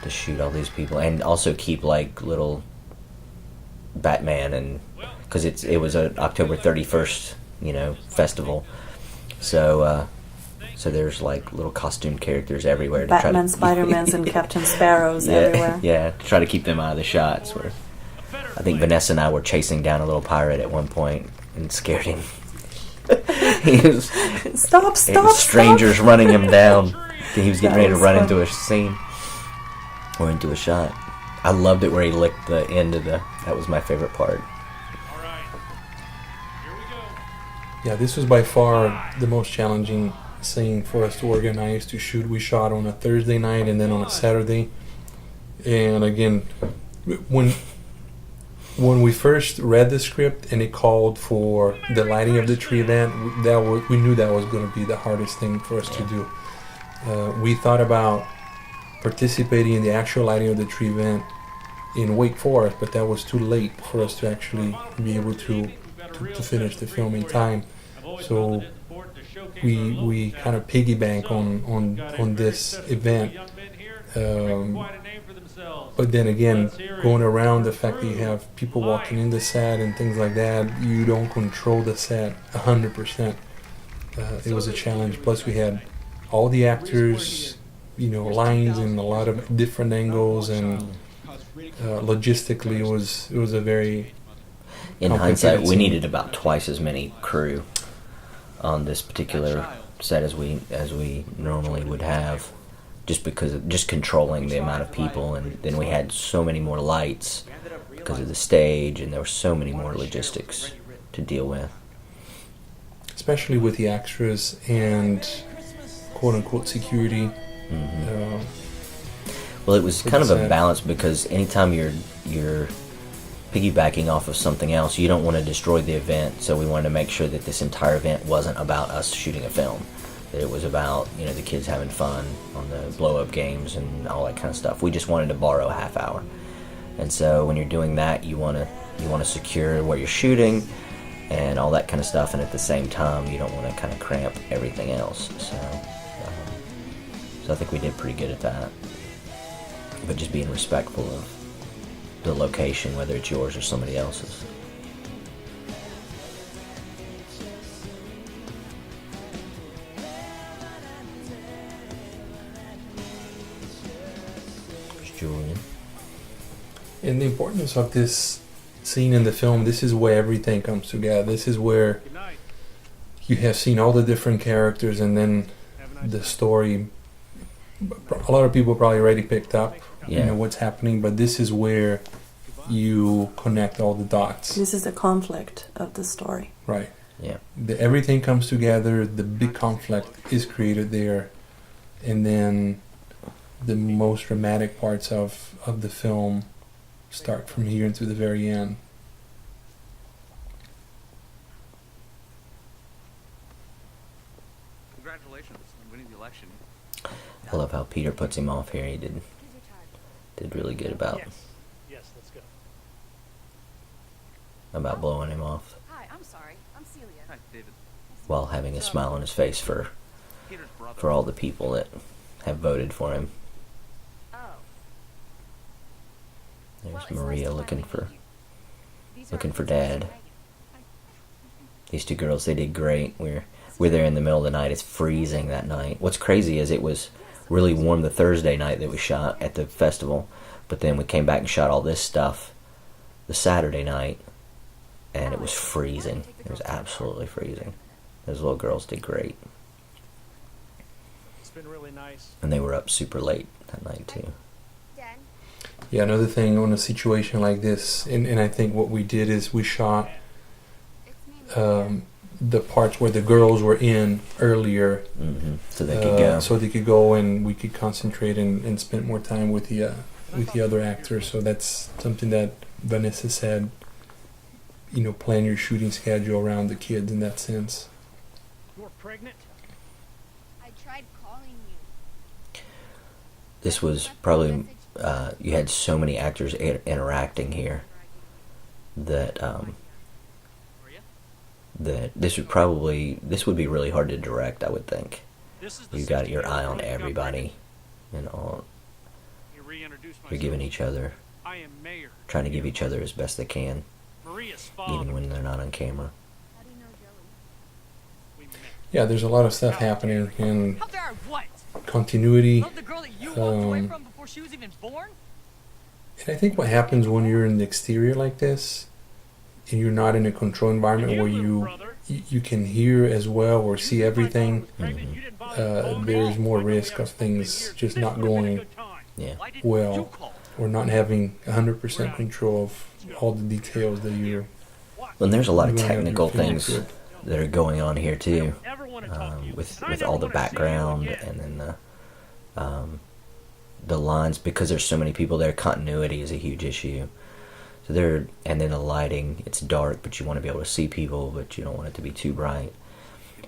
to shoot all these people and also keep like little Batman and because it was an October 31st, festival. So there's like little costume characters everywhere. To Batman, try to, Spider-Mans, and Captain Sparrows everywhere. Yeah, to try to keep them out of the shots. Where I think Vanessa and I were chasing down a little pirate at one point and scared him. He was Stop! strangers running him down. He was getting That ready to was run fun. into a scene or into a shot. I loved it where he licked the end of the. That was my favorite part. All right. Here we go. Yeah, this was by far the most challenging scene for us to organize, to shoot. We shot on a Thursday night and then on a Saturday. And again, when we first read the script and it called for the lighting of the tree event, we knew that was going to be the hardest thing for us to do. We thought about participating in the actual lighting of the tree event in Wake Forest, but that was too late for us to actually be able to finish the film in time. So we kind of piggyback on this event. But then again, going around the fact that you have people walking in the set and things like that, you don't control the set 100%. It was a challenge. Plus we had all the actors, lines in a lot of different angles, and logistically it was a very In complicated hindsight, we scene. needed about twice as many crew on this particular set as we normally would have, just because of just controlling the amount of people, and then we had so many more lights because of the stage, and there were so many more logistics to deal with. especially with the extras and quote-unquote security. Well, it was For kind the of a set. balance because anytime you're piggybacking off of something else, you don't want to destroy the event. So we wanted to make sure that this entire event wasn't about us shooting a film. That it was about the kids having fun on the blow-up games and all that kind of stuff. We just wanted to borrow a half hour. And so when you're doing that, you want to secure where you're shooting and all that kind of stuff. And at the same time, you don't want to kind of cramp everything else. So I think we did pretty good at that. but just being respectful of the location, whether it's yours or somebody else's. There's Julian. And the importance of this scene in the film, this is where everything comes together. This is where Good night. you have seen all the different characters, and then Have a nice the day. story. A lot of people probably already picked up, Yeah. you know, what's happening, but this is where you connect all the dots, This is the conflict of the story. right? Yeah. Everything comes together. The big conflict is created there, and then the most dramatic parts of the film start from here to the very end. Congratulations on winning the election. I love how Peter puts him off here. He did really good about Yes, let's go. blowing him off Hi, I'm sorry. I'm Celia. Hi, David. while having a smile on his face for Peter's brother. all the people that have voted for him. Oh. There's Well, it's Maria nice to looking finally for meet you. These are looking for Princess Dad. and Megan. These two girls. They did great. We're there in the middle of the night. It's freezing that night. What's crazy is it was really warm the Thursday night that we shot at the festival, but then we came back and shot all this stuff the Saturday night, and it was freezing. It was absolutely freezing. Those little girls did great, It's been really nice. and they were up super late that night too. Dad, Yeah, another thing on a situation like this, and I think what we did is we shot it's me. the parts where the girls were in earlier, So they could go. so they could go and we could concentrate and spend more time with the other actors. So that's something that Vanessa said. You know, plan your shooting schedule around the kids in that sense. You're pregnant? I tried calling you. This was probably you had so many actors interacting here that that this would be really hard to direct. I would think This is the you got your 16th eye on growing up everybody, and all You reintroduce you're myself. giving each other, I am Mayor. trying to give each other as best they can, Maria's even father. when they're not on camera. How do you know Joey? We met. Yeah, there's a lot of stuff happening in How dare I what? continuity. Love the girl that you walked away Um, from before she was even born? And I think what happens when you're in the exterior like this, and you're not in a controlled environment And where little you brother, you can hear as well or see you knew my daughter everything, was pregnant, you didn't bother to call me. there's more I know we risk haven't of spoken in things years, just but not this would've been a going good time. Yeah. Why didn't you well, call? or not having 100% control of all the details that you're. And there's a lot of you're gonna have to technical feel things good. that are going on here I too, don't ever want to talk to you, with and I with never all the wanna see you background again. and then the lines, because there's so many people there. Continuity is a huge issue. So and then the lighting. It's dark, but you want to be able to see people, but you don't want it to be too bright.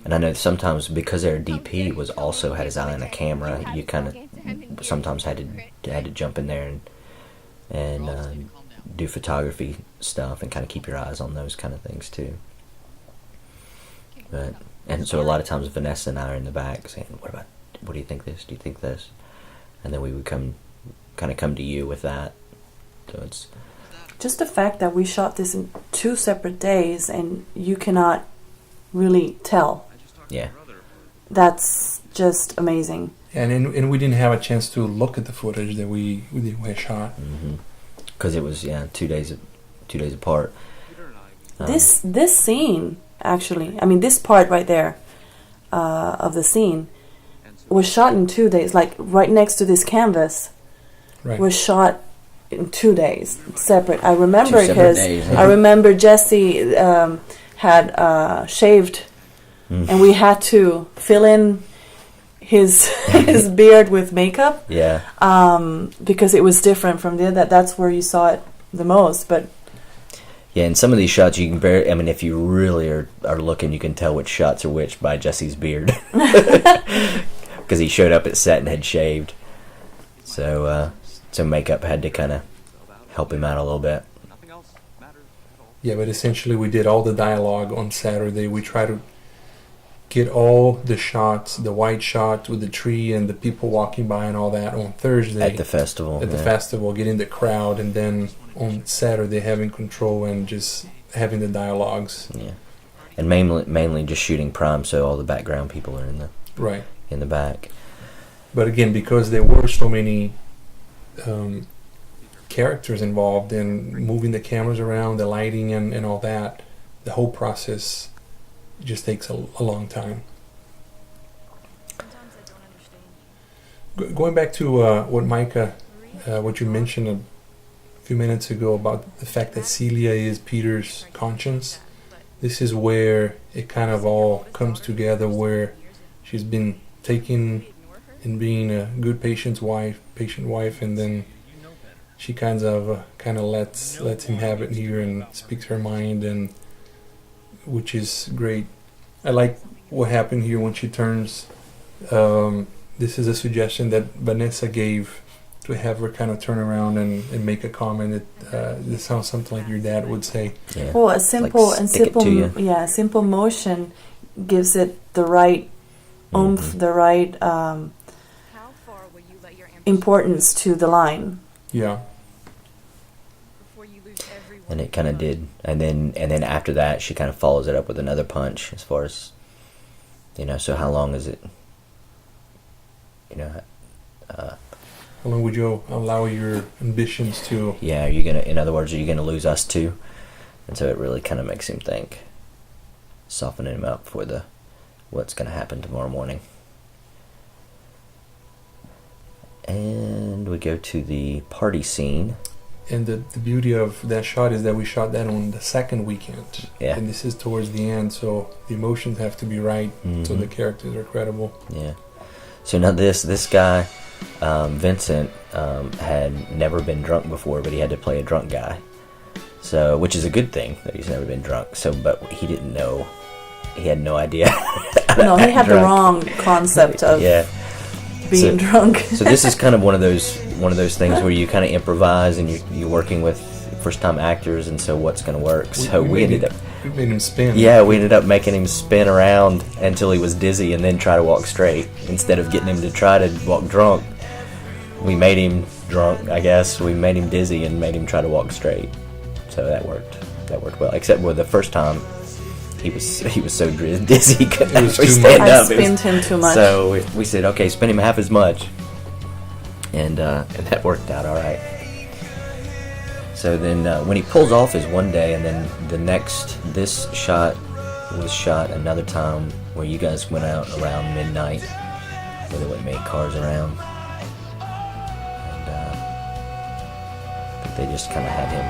And I know sometimes because their DP was also had his eye on the camera, you kind of sometimes had to jump in there and do photography stuff and kind of keep your eyes on those kind of things too. And so a lot of times Vanessa and I are in the back saying, what do you think this? Do you think this? And then we would come to you with that. So it's Just the fact that we shot this in 2 separate days and you cannot really tell. yeah. That's just amazing. And we didn't have a chance to look at the footage that we shot. Because it was 2 days apart. This scene, actually, I mean, this part right there of the scene was shot in 2 days. Like right next to this canvas Right. was shot in 2 days, separate. I remember 2 separate because days, I remember Jesse had shaved, and we had to fill in his his beard with makeup Yeah. because it was different from that's where you saw it the most. But Yeah, in some of these shots, you can I mean, if you really are looking, you can tell which shots are which by Jesse's beard. Because he showed up at set and had shaved. So makeup had to kind of help him out a little bit. Nothing else matters at all. Yeah, but essentially we did all the dialogue on Saturday. We tried to get all the shots, the wide shot with the tree and the people walking by and all that on Thursday At the festival. at the yeah. festival, getting the crowd, and then on Saturday having control and just having the dialogues. Yeah. And mainly just shooting prime, so all the background people are Right. in the back. But again, because there were so many characters involved in moving the cameras around, the lighting, and all that, the whole process just takes a long time. Sometimes I don't understand you. Going back to what Micah, what you mentioned a few minutes ago about the fact that Celia is Peter's conscience, this is where it kind of all comes together, where she's been taken and being a good patient wife, and then she kind of lets him have it here and speaks her mind, and which is great. I like what happened here when she turns. This is a suggestion that Vanessa gave to have her kind of turn around and make a comment. This sounds something like your dad would say. Yeah. Well, a simple stick it to you. yeah, simple motion gives it the right oomph, the right How far will you let your ambition importance to the line. Yeah. before you lose everyone? And it kind of did. And then after that, she kind of follows it up with another punch as far as, so how long is it? How long would you allow your ambitions to? Yeah, in other words, are you gonna lose us too? And so it really kind of makes him think, softening him up for what's gonna happen tomorrow morning. And we go to the party scene. And the beauty of that shot is that we shot that on the second weekend. Yeah. And this is towards the end, so the emotions have to be right, so the Mhm. characters are credible. Yeah. So now this guy, Vincent, had never been drunk before, but he had to play a drunk guy. So, which is a good thing that he's never been drunk. So, but he didn't know. He had no idea. No, he had the Drunk. wrong concept of Yeah. being So- drunk. So this is kind of one of those things where you kind of improvise and you're working with first time actors, and so what's going to work. So we ended up. We made him spin. Yeah, we ended up making him spin around until he was dizzy and then try to walk straight. Instead of getting him to try to walk drunk, we made him drunk, I guess. We made him dizzy and made him try to walk straight. So that worked. That worked well. Except with the first time, he was so dizzy he couldn't It was actually too stand much. I up. It was- spinned him too much. So we said, okay, spin him half as much. And that worked out all right. So then when he pulls off is one day, and then this shot was shot another time where you guys went out around midnight, where they wouldn't make cars around. And I think they just kind of had him,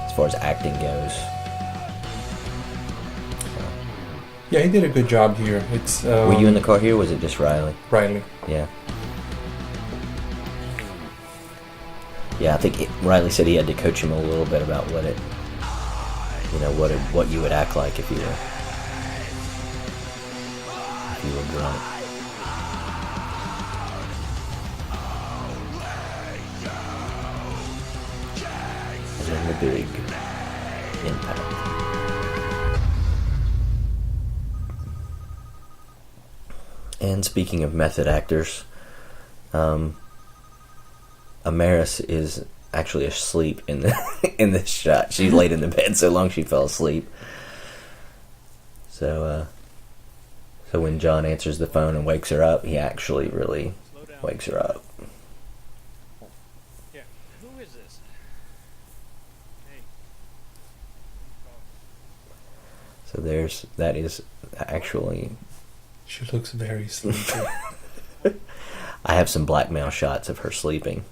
as far as acting goes. Yeah, he did a good job here. It's. Were you in the car here, or was it just Riley? Riley. Yeah. Yeah, I think Riley said he had to coach him a little bit about what you would act like if you were drunk. And then the big impact. And speaking of method actors, Amaris is actually asleep in this shot. She laid in the bed so long she fell asleep. So when John answers the phone and wakes her up, he actually really wakes her up. Yeah. Who is this? Hey. So that is actually. She looks very sleepy. I have some blackmail shots of her sleeping.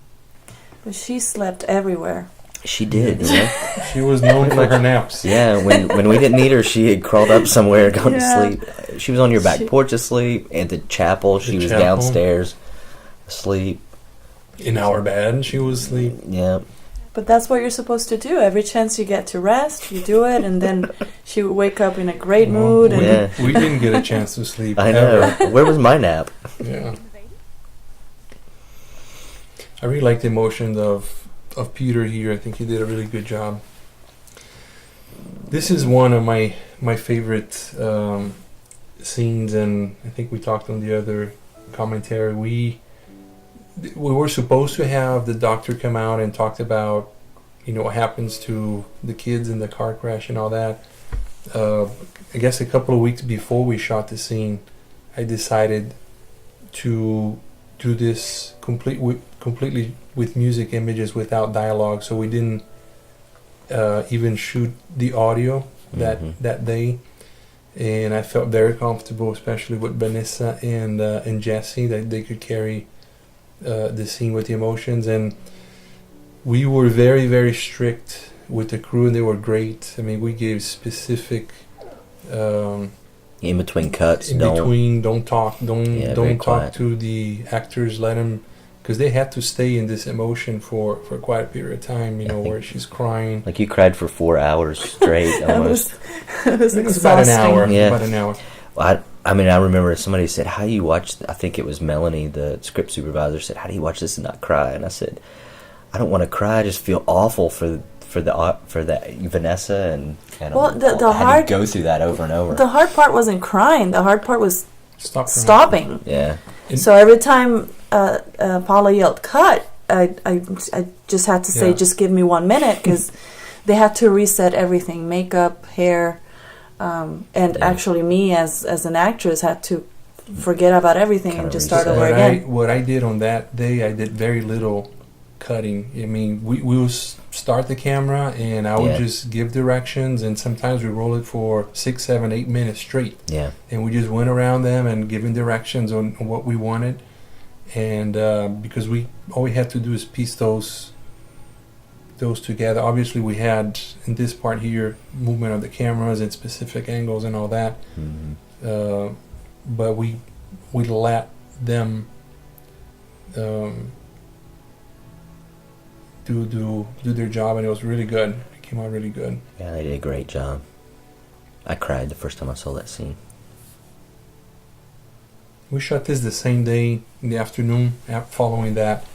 But she slept everywhere. She did, you know? She was known for her naps. Yeah, when we didn't need her, she had crawled up somewhere, gone Yeah. to sleep. She was on your back porch asleep. At the chapel, she was chapel. downstairs asleep. In our bed, she was asleep. Yeah. But that's what you're supposed to do. Every chance you get to rest, you do it, and then she would wake up in a great mood. And Yeah. We didn't get a chance to sleep. I know. Ever. Where was my nap? Yeah. I really like the emotions of Peter here. I think he did a really good job. This is one of my favorite scenes, and I think we talked on the other commentary. We were supposed to have the doctor come out and talked about, what happens to the kids in the car crash and all that. I guess a couple of weeks before we shot the scene, I decided to do this completely with music images without dialogue. So we didn't even shoot the audio that day, and I felt very comfortable, especially with Vanessa and Jesse, that they could carry the scene with the emotions. And we were very, very strict with the crew, and they were great. I mean, we gave specific in between cuts, don't talk, very don't talk quiet. to the actors. Let them, because they had to stay in this emotion for quite a period of time. I think- Where she's crying. Like you cried for 4 hours straight almost. It was It was about an exhausting. hour. Yeah. About an hour. Well, I mean, I remember somebody said, "How do you watch?" I think it was Melanie, the script supervisor, said, "How do you watch this and not cry?" And I said, "I don't want to cry. I just feel awful for that Vanessa and Well, the how hard- do you go through that over and over." The hard part wasn't crying. The hard part was Stop crying. stopping. Yeah, So every time Paula yelled "cut," I just had to say, Yeah. "Just give me 1 minute," because they had to reset everything: makeup, hair, and Yeah. actually me as an actress had to forget about everything Kinda and just reset. start over What again. what I did on that day, I did very little cutting. I mean, we will start the camera, and I would Yeah. just give directions, and sometimes we roll it for 6, 7, 8 minutes straight. yeah, And we just went around them and giving directions on what we wanted. And because all we had to do is piece those together. Obviously, we had in this part here movement of the cameras and specific angles and all that. But we let them do their job, and it was really good. It came out really good. yeah. They did a great job. I cried the first time I saw that scene. We shot this the same day in the afternoon, following that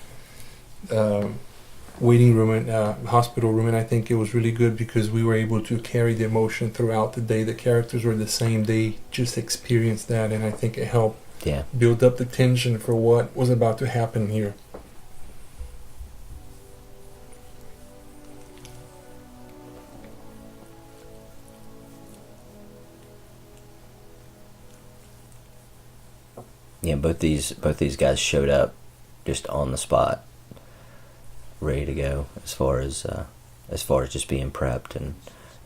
waiting room and hospital room, and I think it was really good because we were able to carry the emotion throughout the day. The characters were the same; they just experienced that, and I think it helped Yeah, build up the tension for what was about to happen here. yeah. Both these guys showed up just on the spot, ready to go. As far as just being prepped, and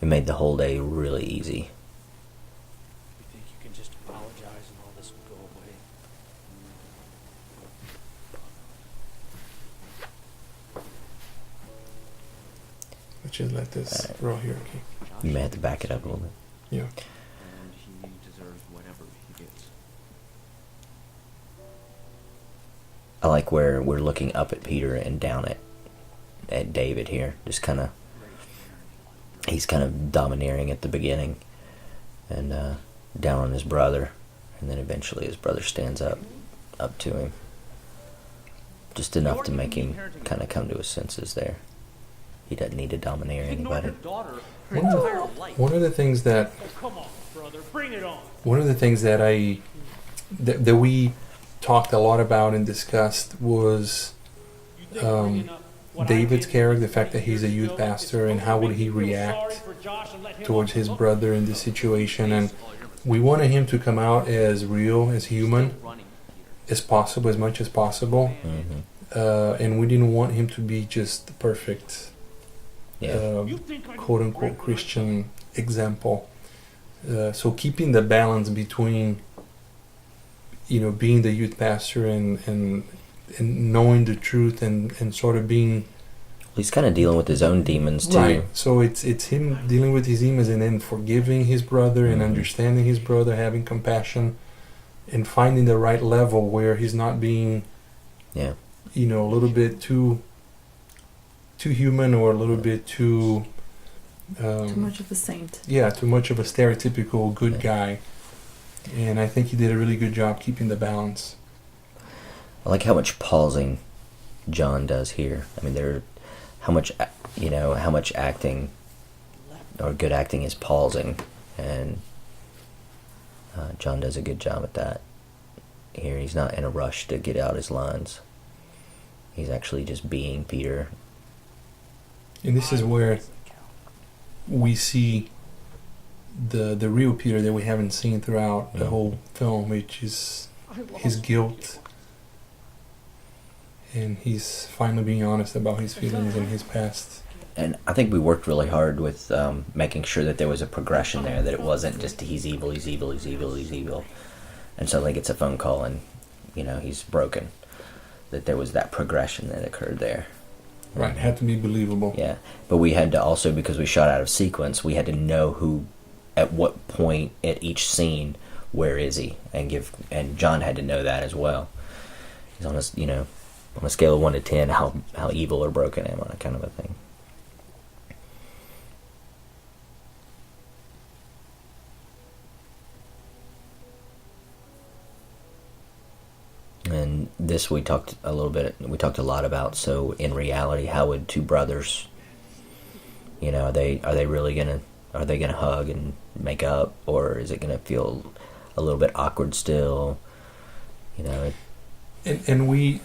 it made the whole day really easy. You think you can just apologize and all this will go away? Let's just let this roll here, okay? You may have to back it up a little bit. Yeah. And he deserves whatever he gets. I like where we're looking up at Peter and down at David here. Just kind of, he's kind of domineering at the beginning, and down on his brother, and then eventually his brother stands up to him. Just enough to make him kind of come to his senses there. He doesn't need to domineer Ignored anybody. your daughter her One of the- entire life. One of the things that Oh, come on, brother, bring it on. One of the things that that we talked a lot about and discussed was You think Um, bringing up what I David's did character, the fact that 20 he's a years youth ago is pastor, and supposed how to would make he you feel react sorry for Josh and let him towards off the his hook? brother in this situation. And we wanted him to come out as real, as human as possible, as much as possible. And we didn't want him to be just the perfect Yeah, You think I quote unquote Christian example. So keeping the balance between being the youth pastor and knowing the truth and sort of being he's kind of dealing with his own demons too. right. So it's him dealing with his demons and then forgiving his brother and Mhm. understanding his brother, having compassion, and finding the right level where he's not being Yeah, a little bit too human or a little bit too Too much of a saint. yeah, too much of a stereotypical good Yeah. guy. And I think he did a really good job keeping the balance. I like how much pausing John does here. I mean, how much acting or good acting is pausing, and John does a good job at that. Here, he's not in a rush to get out his lines. He's actually just being Peter. And this is where we see the real Peter that we haven't seen throughout the whole film, which is his guilt. And he's finally being honest about his feelings and his past. And I think we worked really hard with making sure that there was a progression there, that it wasn't just he's evil, he's evil, he's evil, he's evil, and suddenly gets a phone call and, you know, he's broken. That there was that progression that occurred there. Right, it had to be believable. Yeah, but we had to also, because we shot out of sequence, we had to know who, at what point at each scene, where is he, and John had to know that as well. He's on a, you know, on a scale of 1 to 10, how evil or broken am I, kind of a thing. And this we talked a lot about. So in reality, how would two brothers, you know, are they really gonna hug and make up, or is it gonna feel a little bit awkward still? You know. And we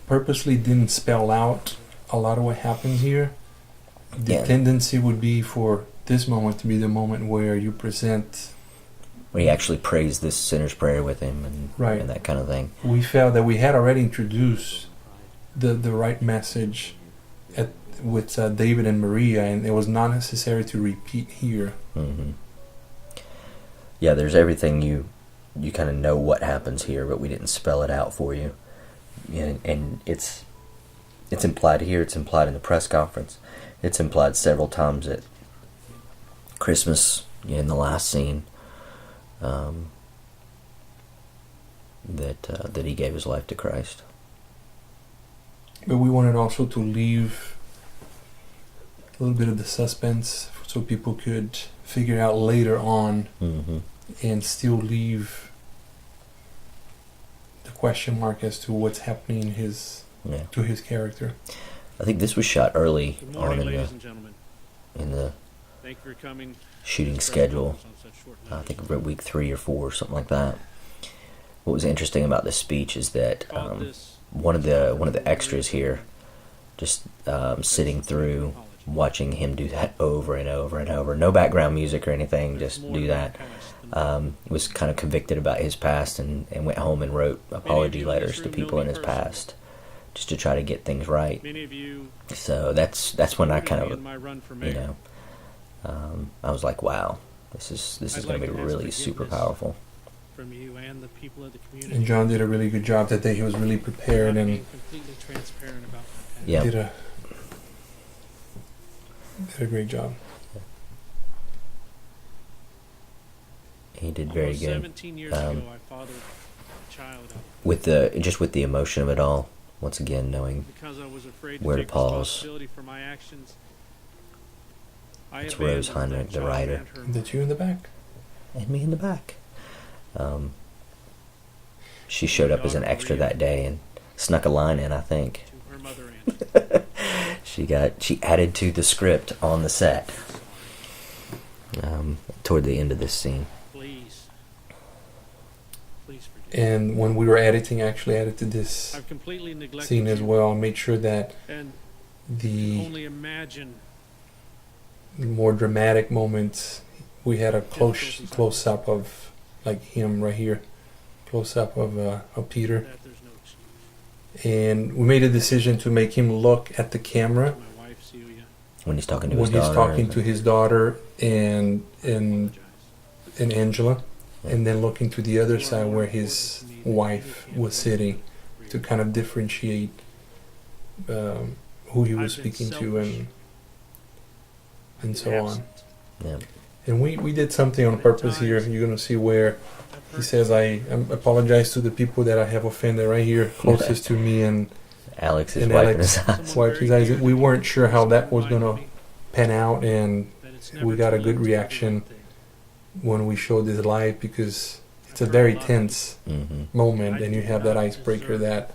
purposely didn't spell out a lot of what happens here. The tendency would be for this moment to be the moment where you present. Where he actually prays this sinner's prayer with him and that kind of thing. We felt that we had already introduced the right message with David and Maria, and it was not necessary to repeat here. Mm-hmm. Yeah, there's everything you kind of know what happens here, but we didn't spell it out for you. And it's implied here. It's implied in the press conference. It's implied several times at Christmas in the last scene. That he gave his life to Christ. But we wanted also to leave a little bit of the suspense so people could figure out later on, and still leave the question mark as to what's happening to his character. I think this was shot early Good morning, on ladies and gentlemen. in the Thank you for coming. shooting schedule. I think week 3 or 4 or something like that. What was interesting about this speech is that one of the extras here, just sitting through, watching him do that over and over and over, no background music or anything, just do that, was kind of convicted about his past and went home and wrote apology letters to people in his past, just to try to get things right. So that's when I kind of, you know, I was like, wow, this is going to be really super powerful. From you and the people of the community. And John did a really good job that day. He was really prepared and completely transparent about that. Yeah, did a great job. he did very Almost good. 17 years ago, I fathered a child With the emotion of it all. Once again, knowing because I was afraid where to to take pause. responsibility for my actions. It's Rose Heinrich, the writer. Did you in the back? And me in the back. She showed up as an extra that day and snuck a line in, I think. To her mother and She added to the script on the set. Toward the end of this scene. please forgive me. And when we were editing, I actually edited this I've completely neglected scene as you, well and made sure that and the only imagine more dramatic moments, we had a close up of like him right here, close up of Peter, that there's no excuse. and we made a decision to make him look at the camera My wife, Celia, When he's talking to when his he's daughter. talking to his daughter and Angela, and then looking to the other side where his wife was sitting, to kind of differentiate who he was speaking to and so on. Yeah. And we did something on purpose here. You're going to see where he says, I apologize to the people that I have offended right here, closest to me, and Alex is And wiping Alex- his eyes. wiped his eyes. We weren't sure how that was going to pan out, and we got a good reaction when we showed this live, because it's a very tense moment, and you have that icebreaker that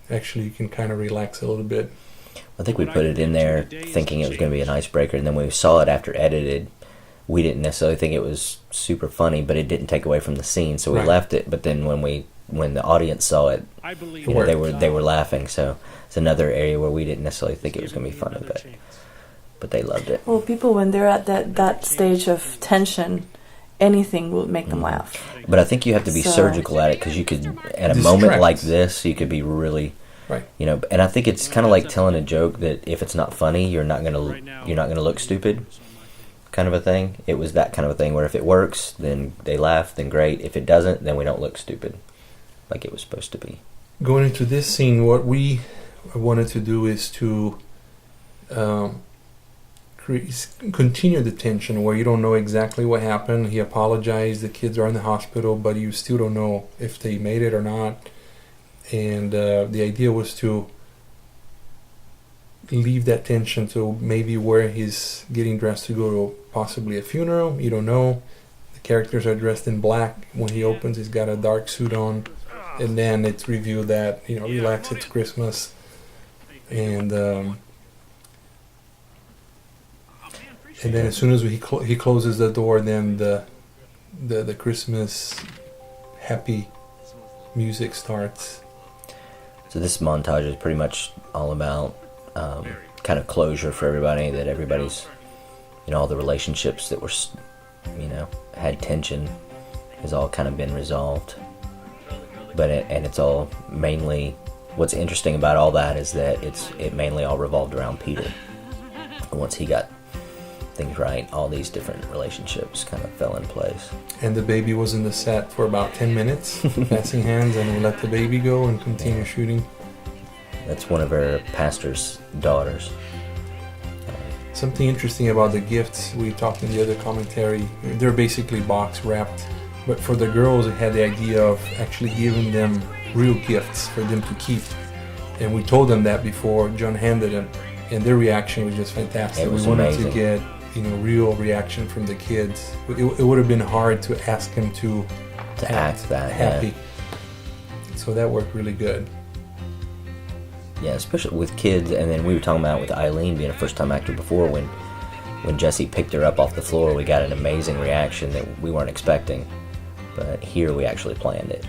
actually you can kind of relax a little bit. I think we put it in there thinking it was going to be an icebreaker, and then when we saw it after edited, we didn't necessarily think it was super funny, but it didn't take away from the scene, so we Right. left it. But then when the audience saw it, I believe you know, worked. they were laughing. So it's another area where we didn't necessarily think it was going to be funny, but they loved it. Well, people, when they're at that stage of tension, anything will make them laugh. But I think you have to be So- surgical at it, because you could, at a Distract. moment like this, you could be really, Right. you know. And I think it's kind of like telling a joke that if it's not funny, you're not gonna look stupid, kind of a thing. It was that kind of a thing where if it works, then they laugh, then great. If it doesn't, then we don't look stupid, like it was supposed to be. Going into this scene, what we wanted to do is to continue the tension where you don't know exactly what happened. He apologized, the kids are in the hospital, but you still don't know if they made it or not. And the idea was to leave that tension to maybe where he's getting dressed to go to possibly a funeral. You don't know. The characters are dressed in black. When he opens, he's got a dark suit on. And then it's revealed that, you know, relax, it's Christmas. And then as soon as he closes the door, then the Christmas happy music starts. So this montage is pretty much all about kind of closure for everybody. That everybody's, you know, all the relationships that were, you know, had tension, has all kind of been resolved. But it's all mainly, what's interesting about all that is that it mainly all revolved around Peter. And once he got things right, all these different relationships kind of fell in place. And the baby was in the set for about 10 minutes, passing hands, and we let the baby go and continue shooting. That's one of our pastor's daughters. Something interesting about the gifts, we talked in the other commentary, they're basically box wrapped. But for the girls, we had the idea of actually giving them real gifts for them to keep. And we told them that before John handed them, and their reaction was just fantastic. It was we wanted amazing. to get, you know, real reaction from the kids. It would have been hard to ask them to act that, happy. So that worked really good. Yeah, especially with kids. And then we were talking about with Eileen being a first-time actor before, when Jesse picked her up off the floor, we got an amazing reaction that we weren't expecting. But here we actually planned it.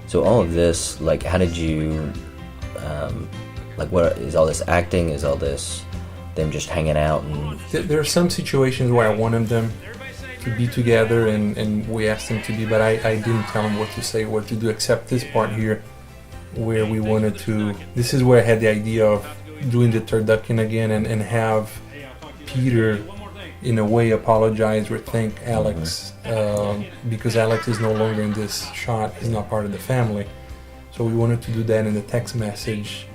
So all of this, like, how did you, like, what is all this acting? Is all this them just hanging out? And There are some situations where I wanted them to be together, and we asked them to be, but I didn't tell them what to say, what to do, except this part here, where we wanted to, this is where I had the idea of doing the turducken again, and have Peter, in a way, apologize or thank Alex, because Alex is no longer in this shot, he's not part of the family. So we wanted to do that in the text message.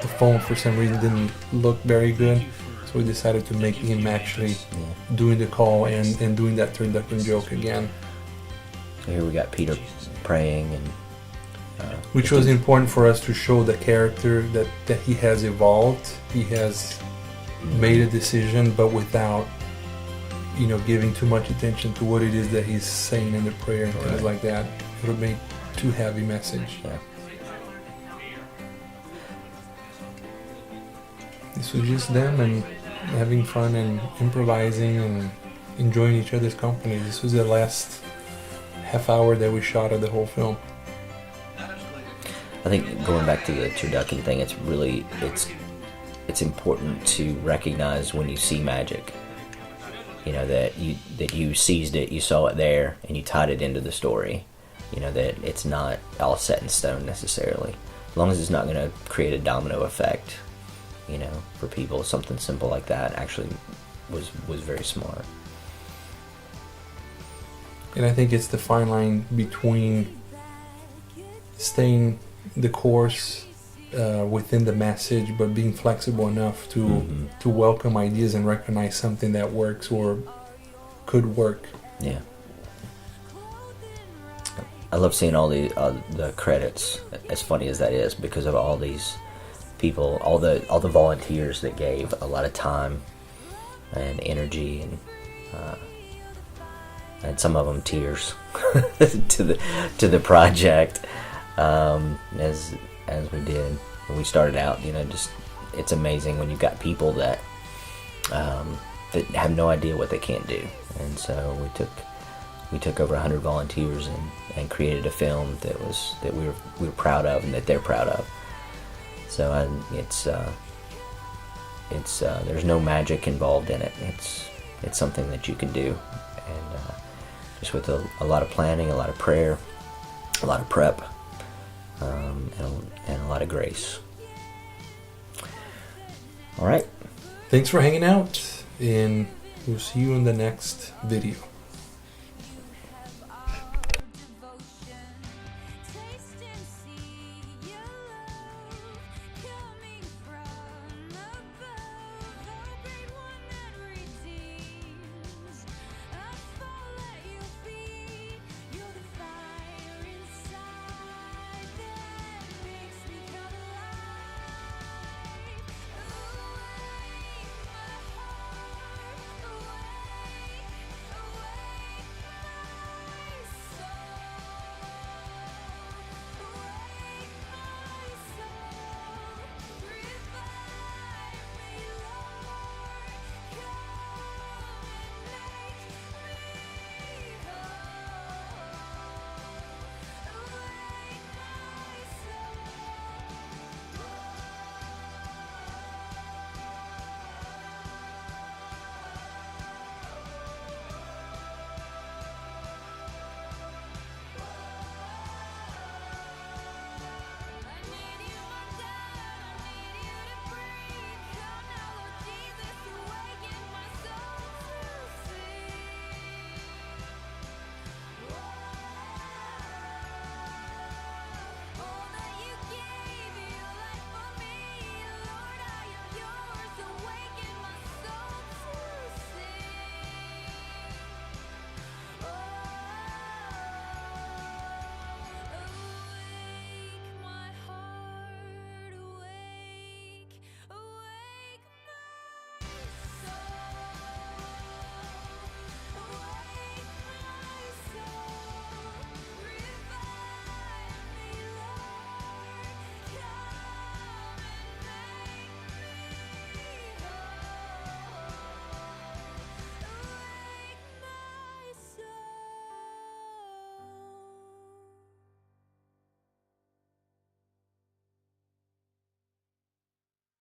The phone, for some reason, didn't look very good, so we decided to make him actually doing the call and doing that turducken joke again. here we got Peter praying, and Which was important for us to show the character that he has evolved, he has made a decision, but without, you know, giving too much attention to what it is that he's saying in the prayer and things like that. It would make too heavy message. yeah. This was just them and having fun and improvising and enjoying each other's company. This was the last half hour that we shot of the whole film. I think going back to the turducken thing, it's really it's important to recognize when you see magic. You know, that you seized it, you saw it there, and you tied it into the story. You know, that it's not all set in stone necessarily. As long as it's not going to create a domino effect, you know, for people, something simple like that actually was very smart. And I think it's the fine line between staying the course within the message, but being flexible enough to welcome ideas and recognize something that works or could work. Yeah. I love seeing all the credits, as funny as that is, because of all these people, all the volunteers that gave a lot of time and energy, and some of them tears to the project, as we did when we started out. You know, just it's amazing when you've got people that that have no idea what they can't do. And so we took over 100 volunteers and created a film that we were proud of and that they're proud of. So there's no magic involved in it. It's something that you can do, and just with a lot of planning, a lot of prayer, a lot of prep, and a lot of grace. All right. Thanks for hanging out, and we'll see you in the next video.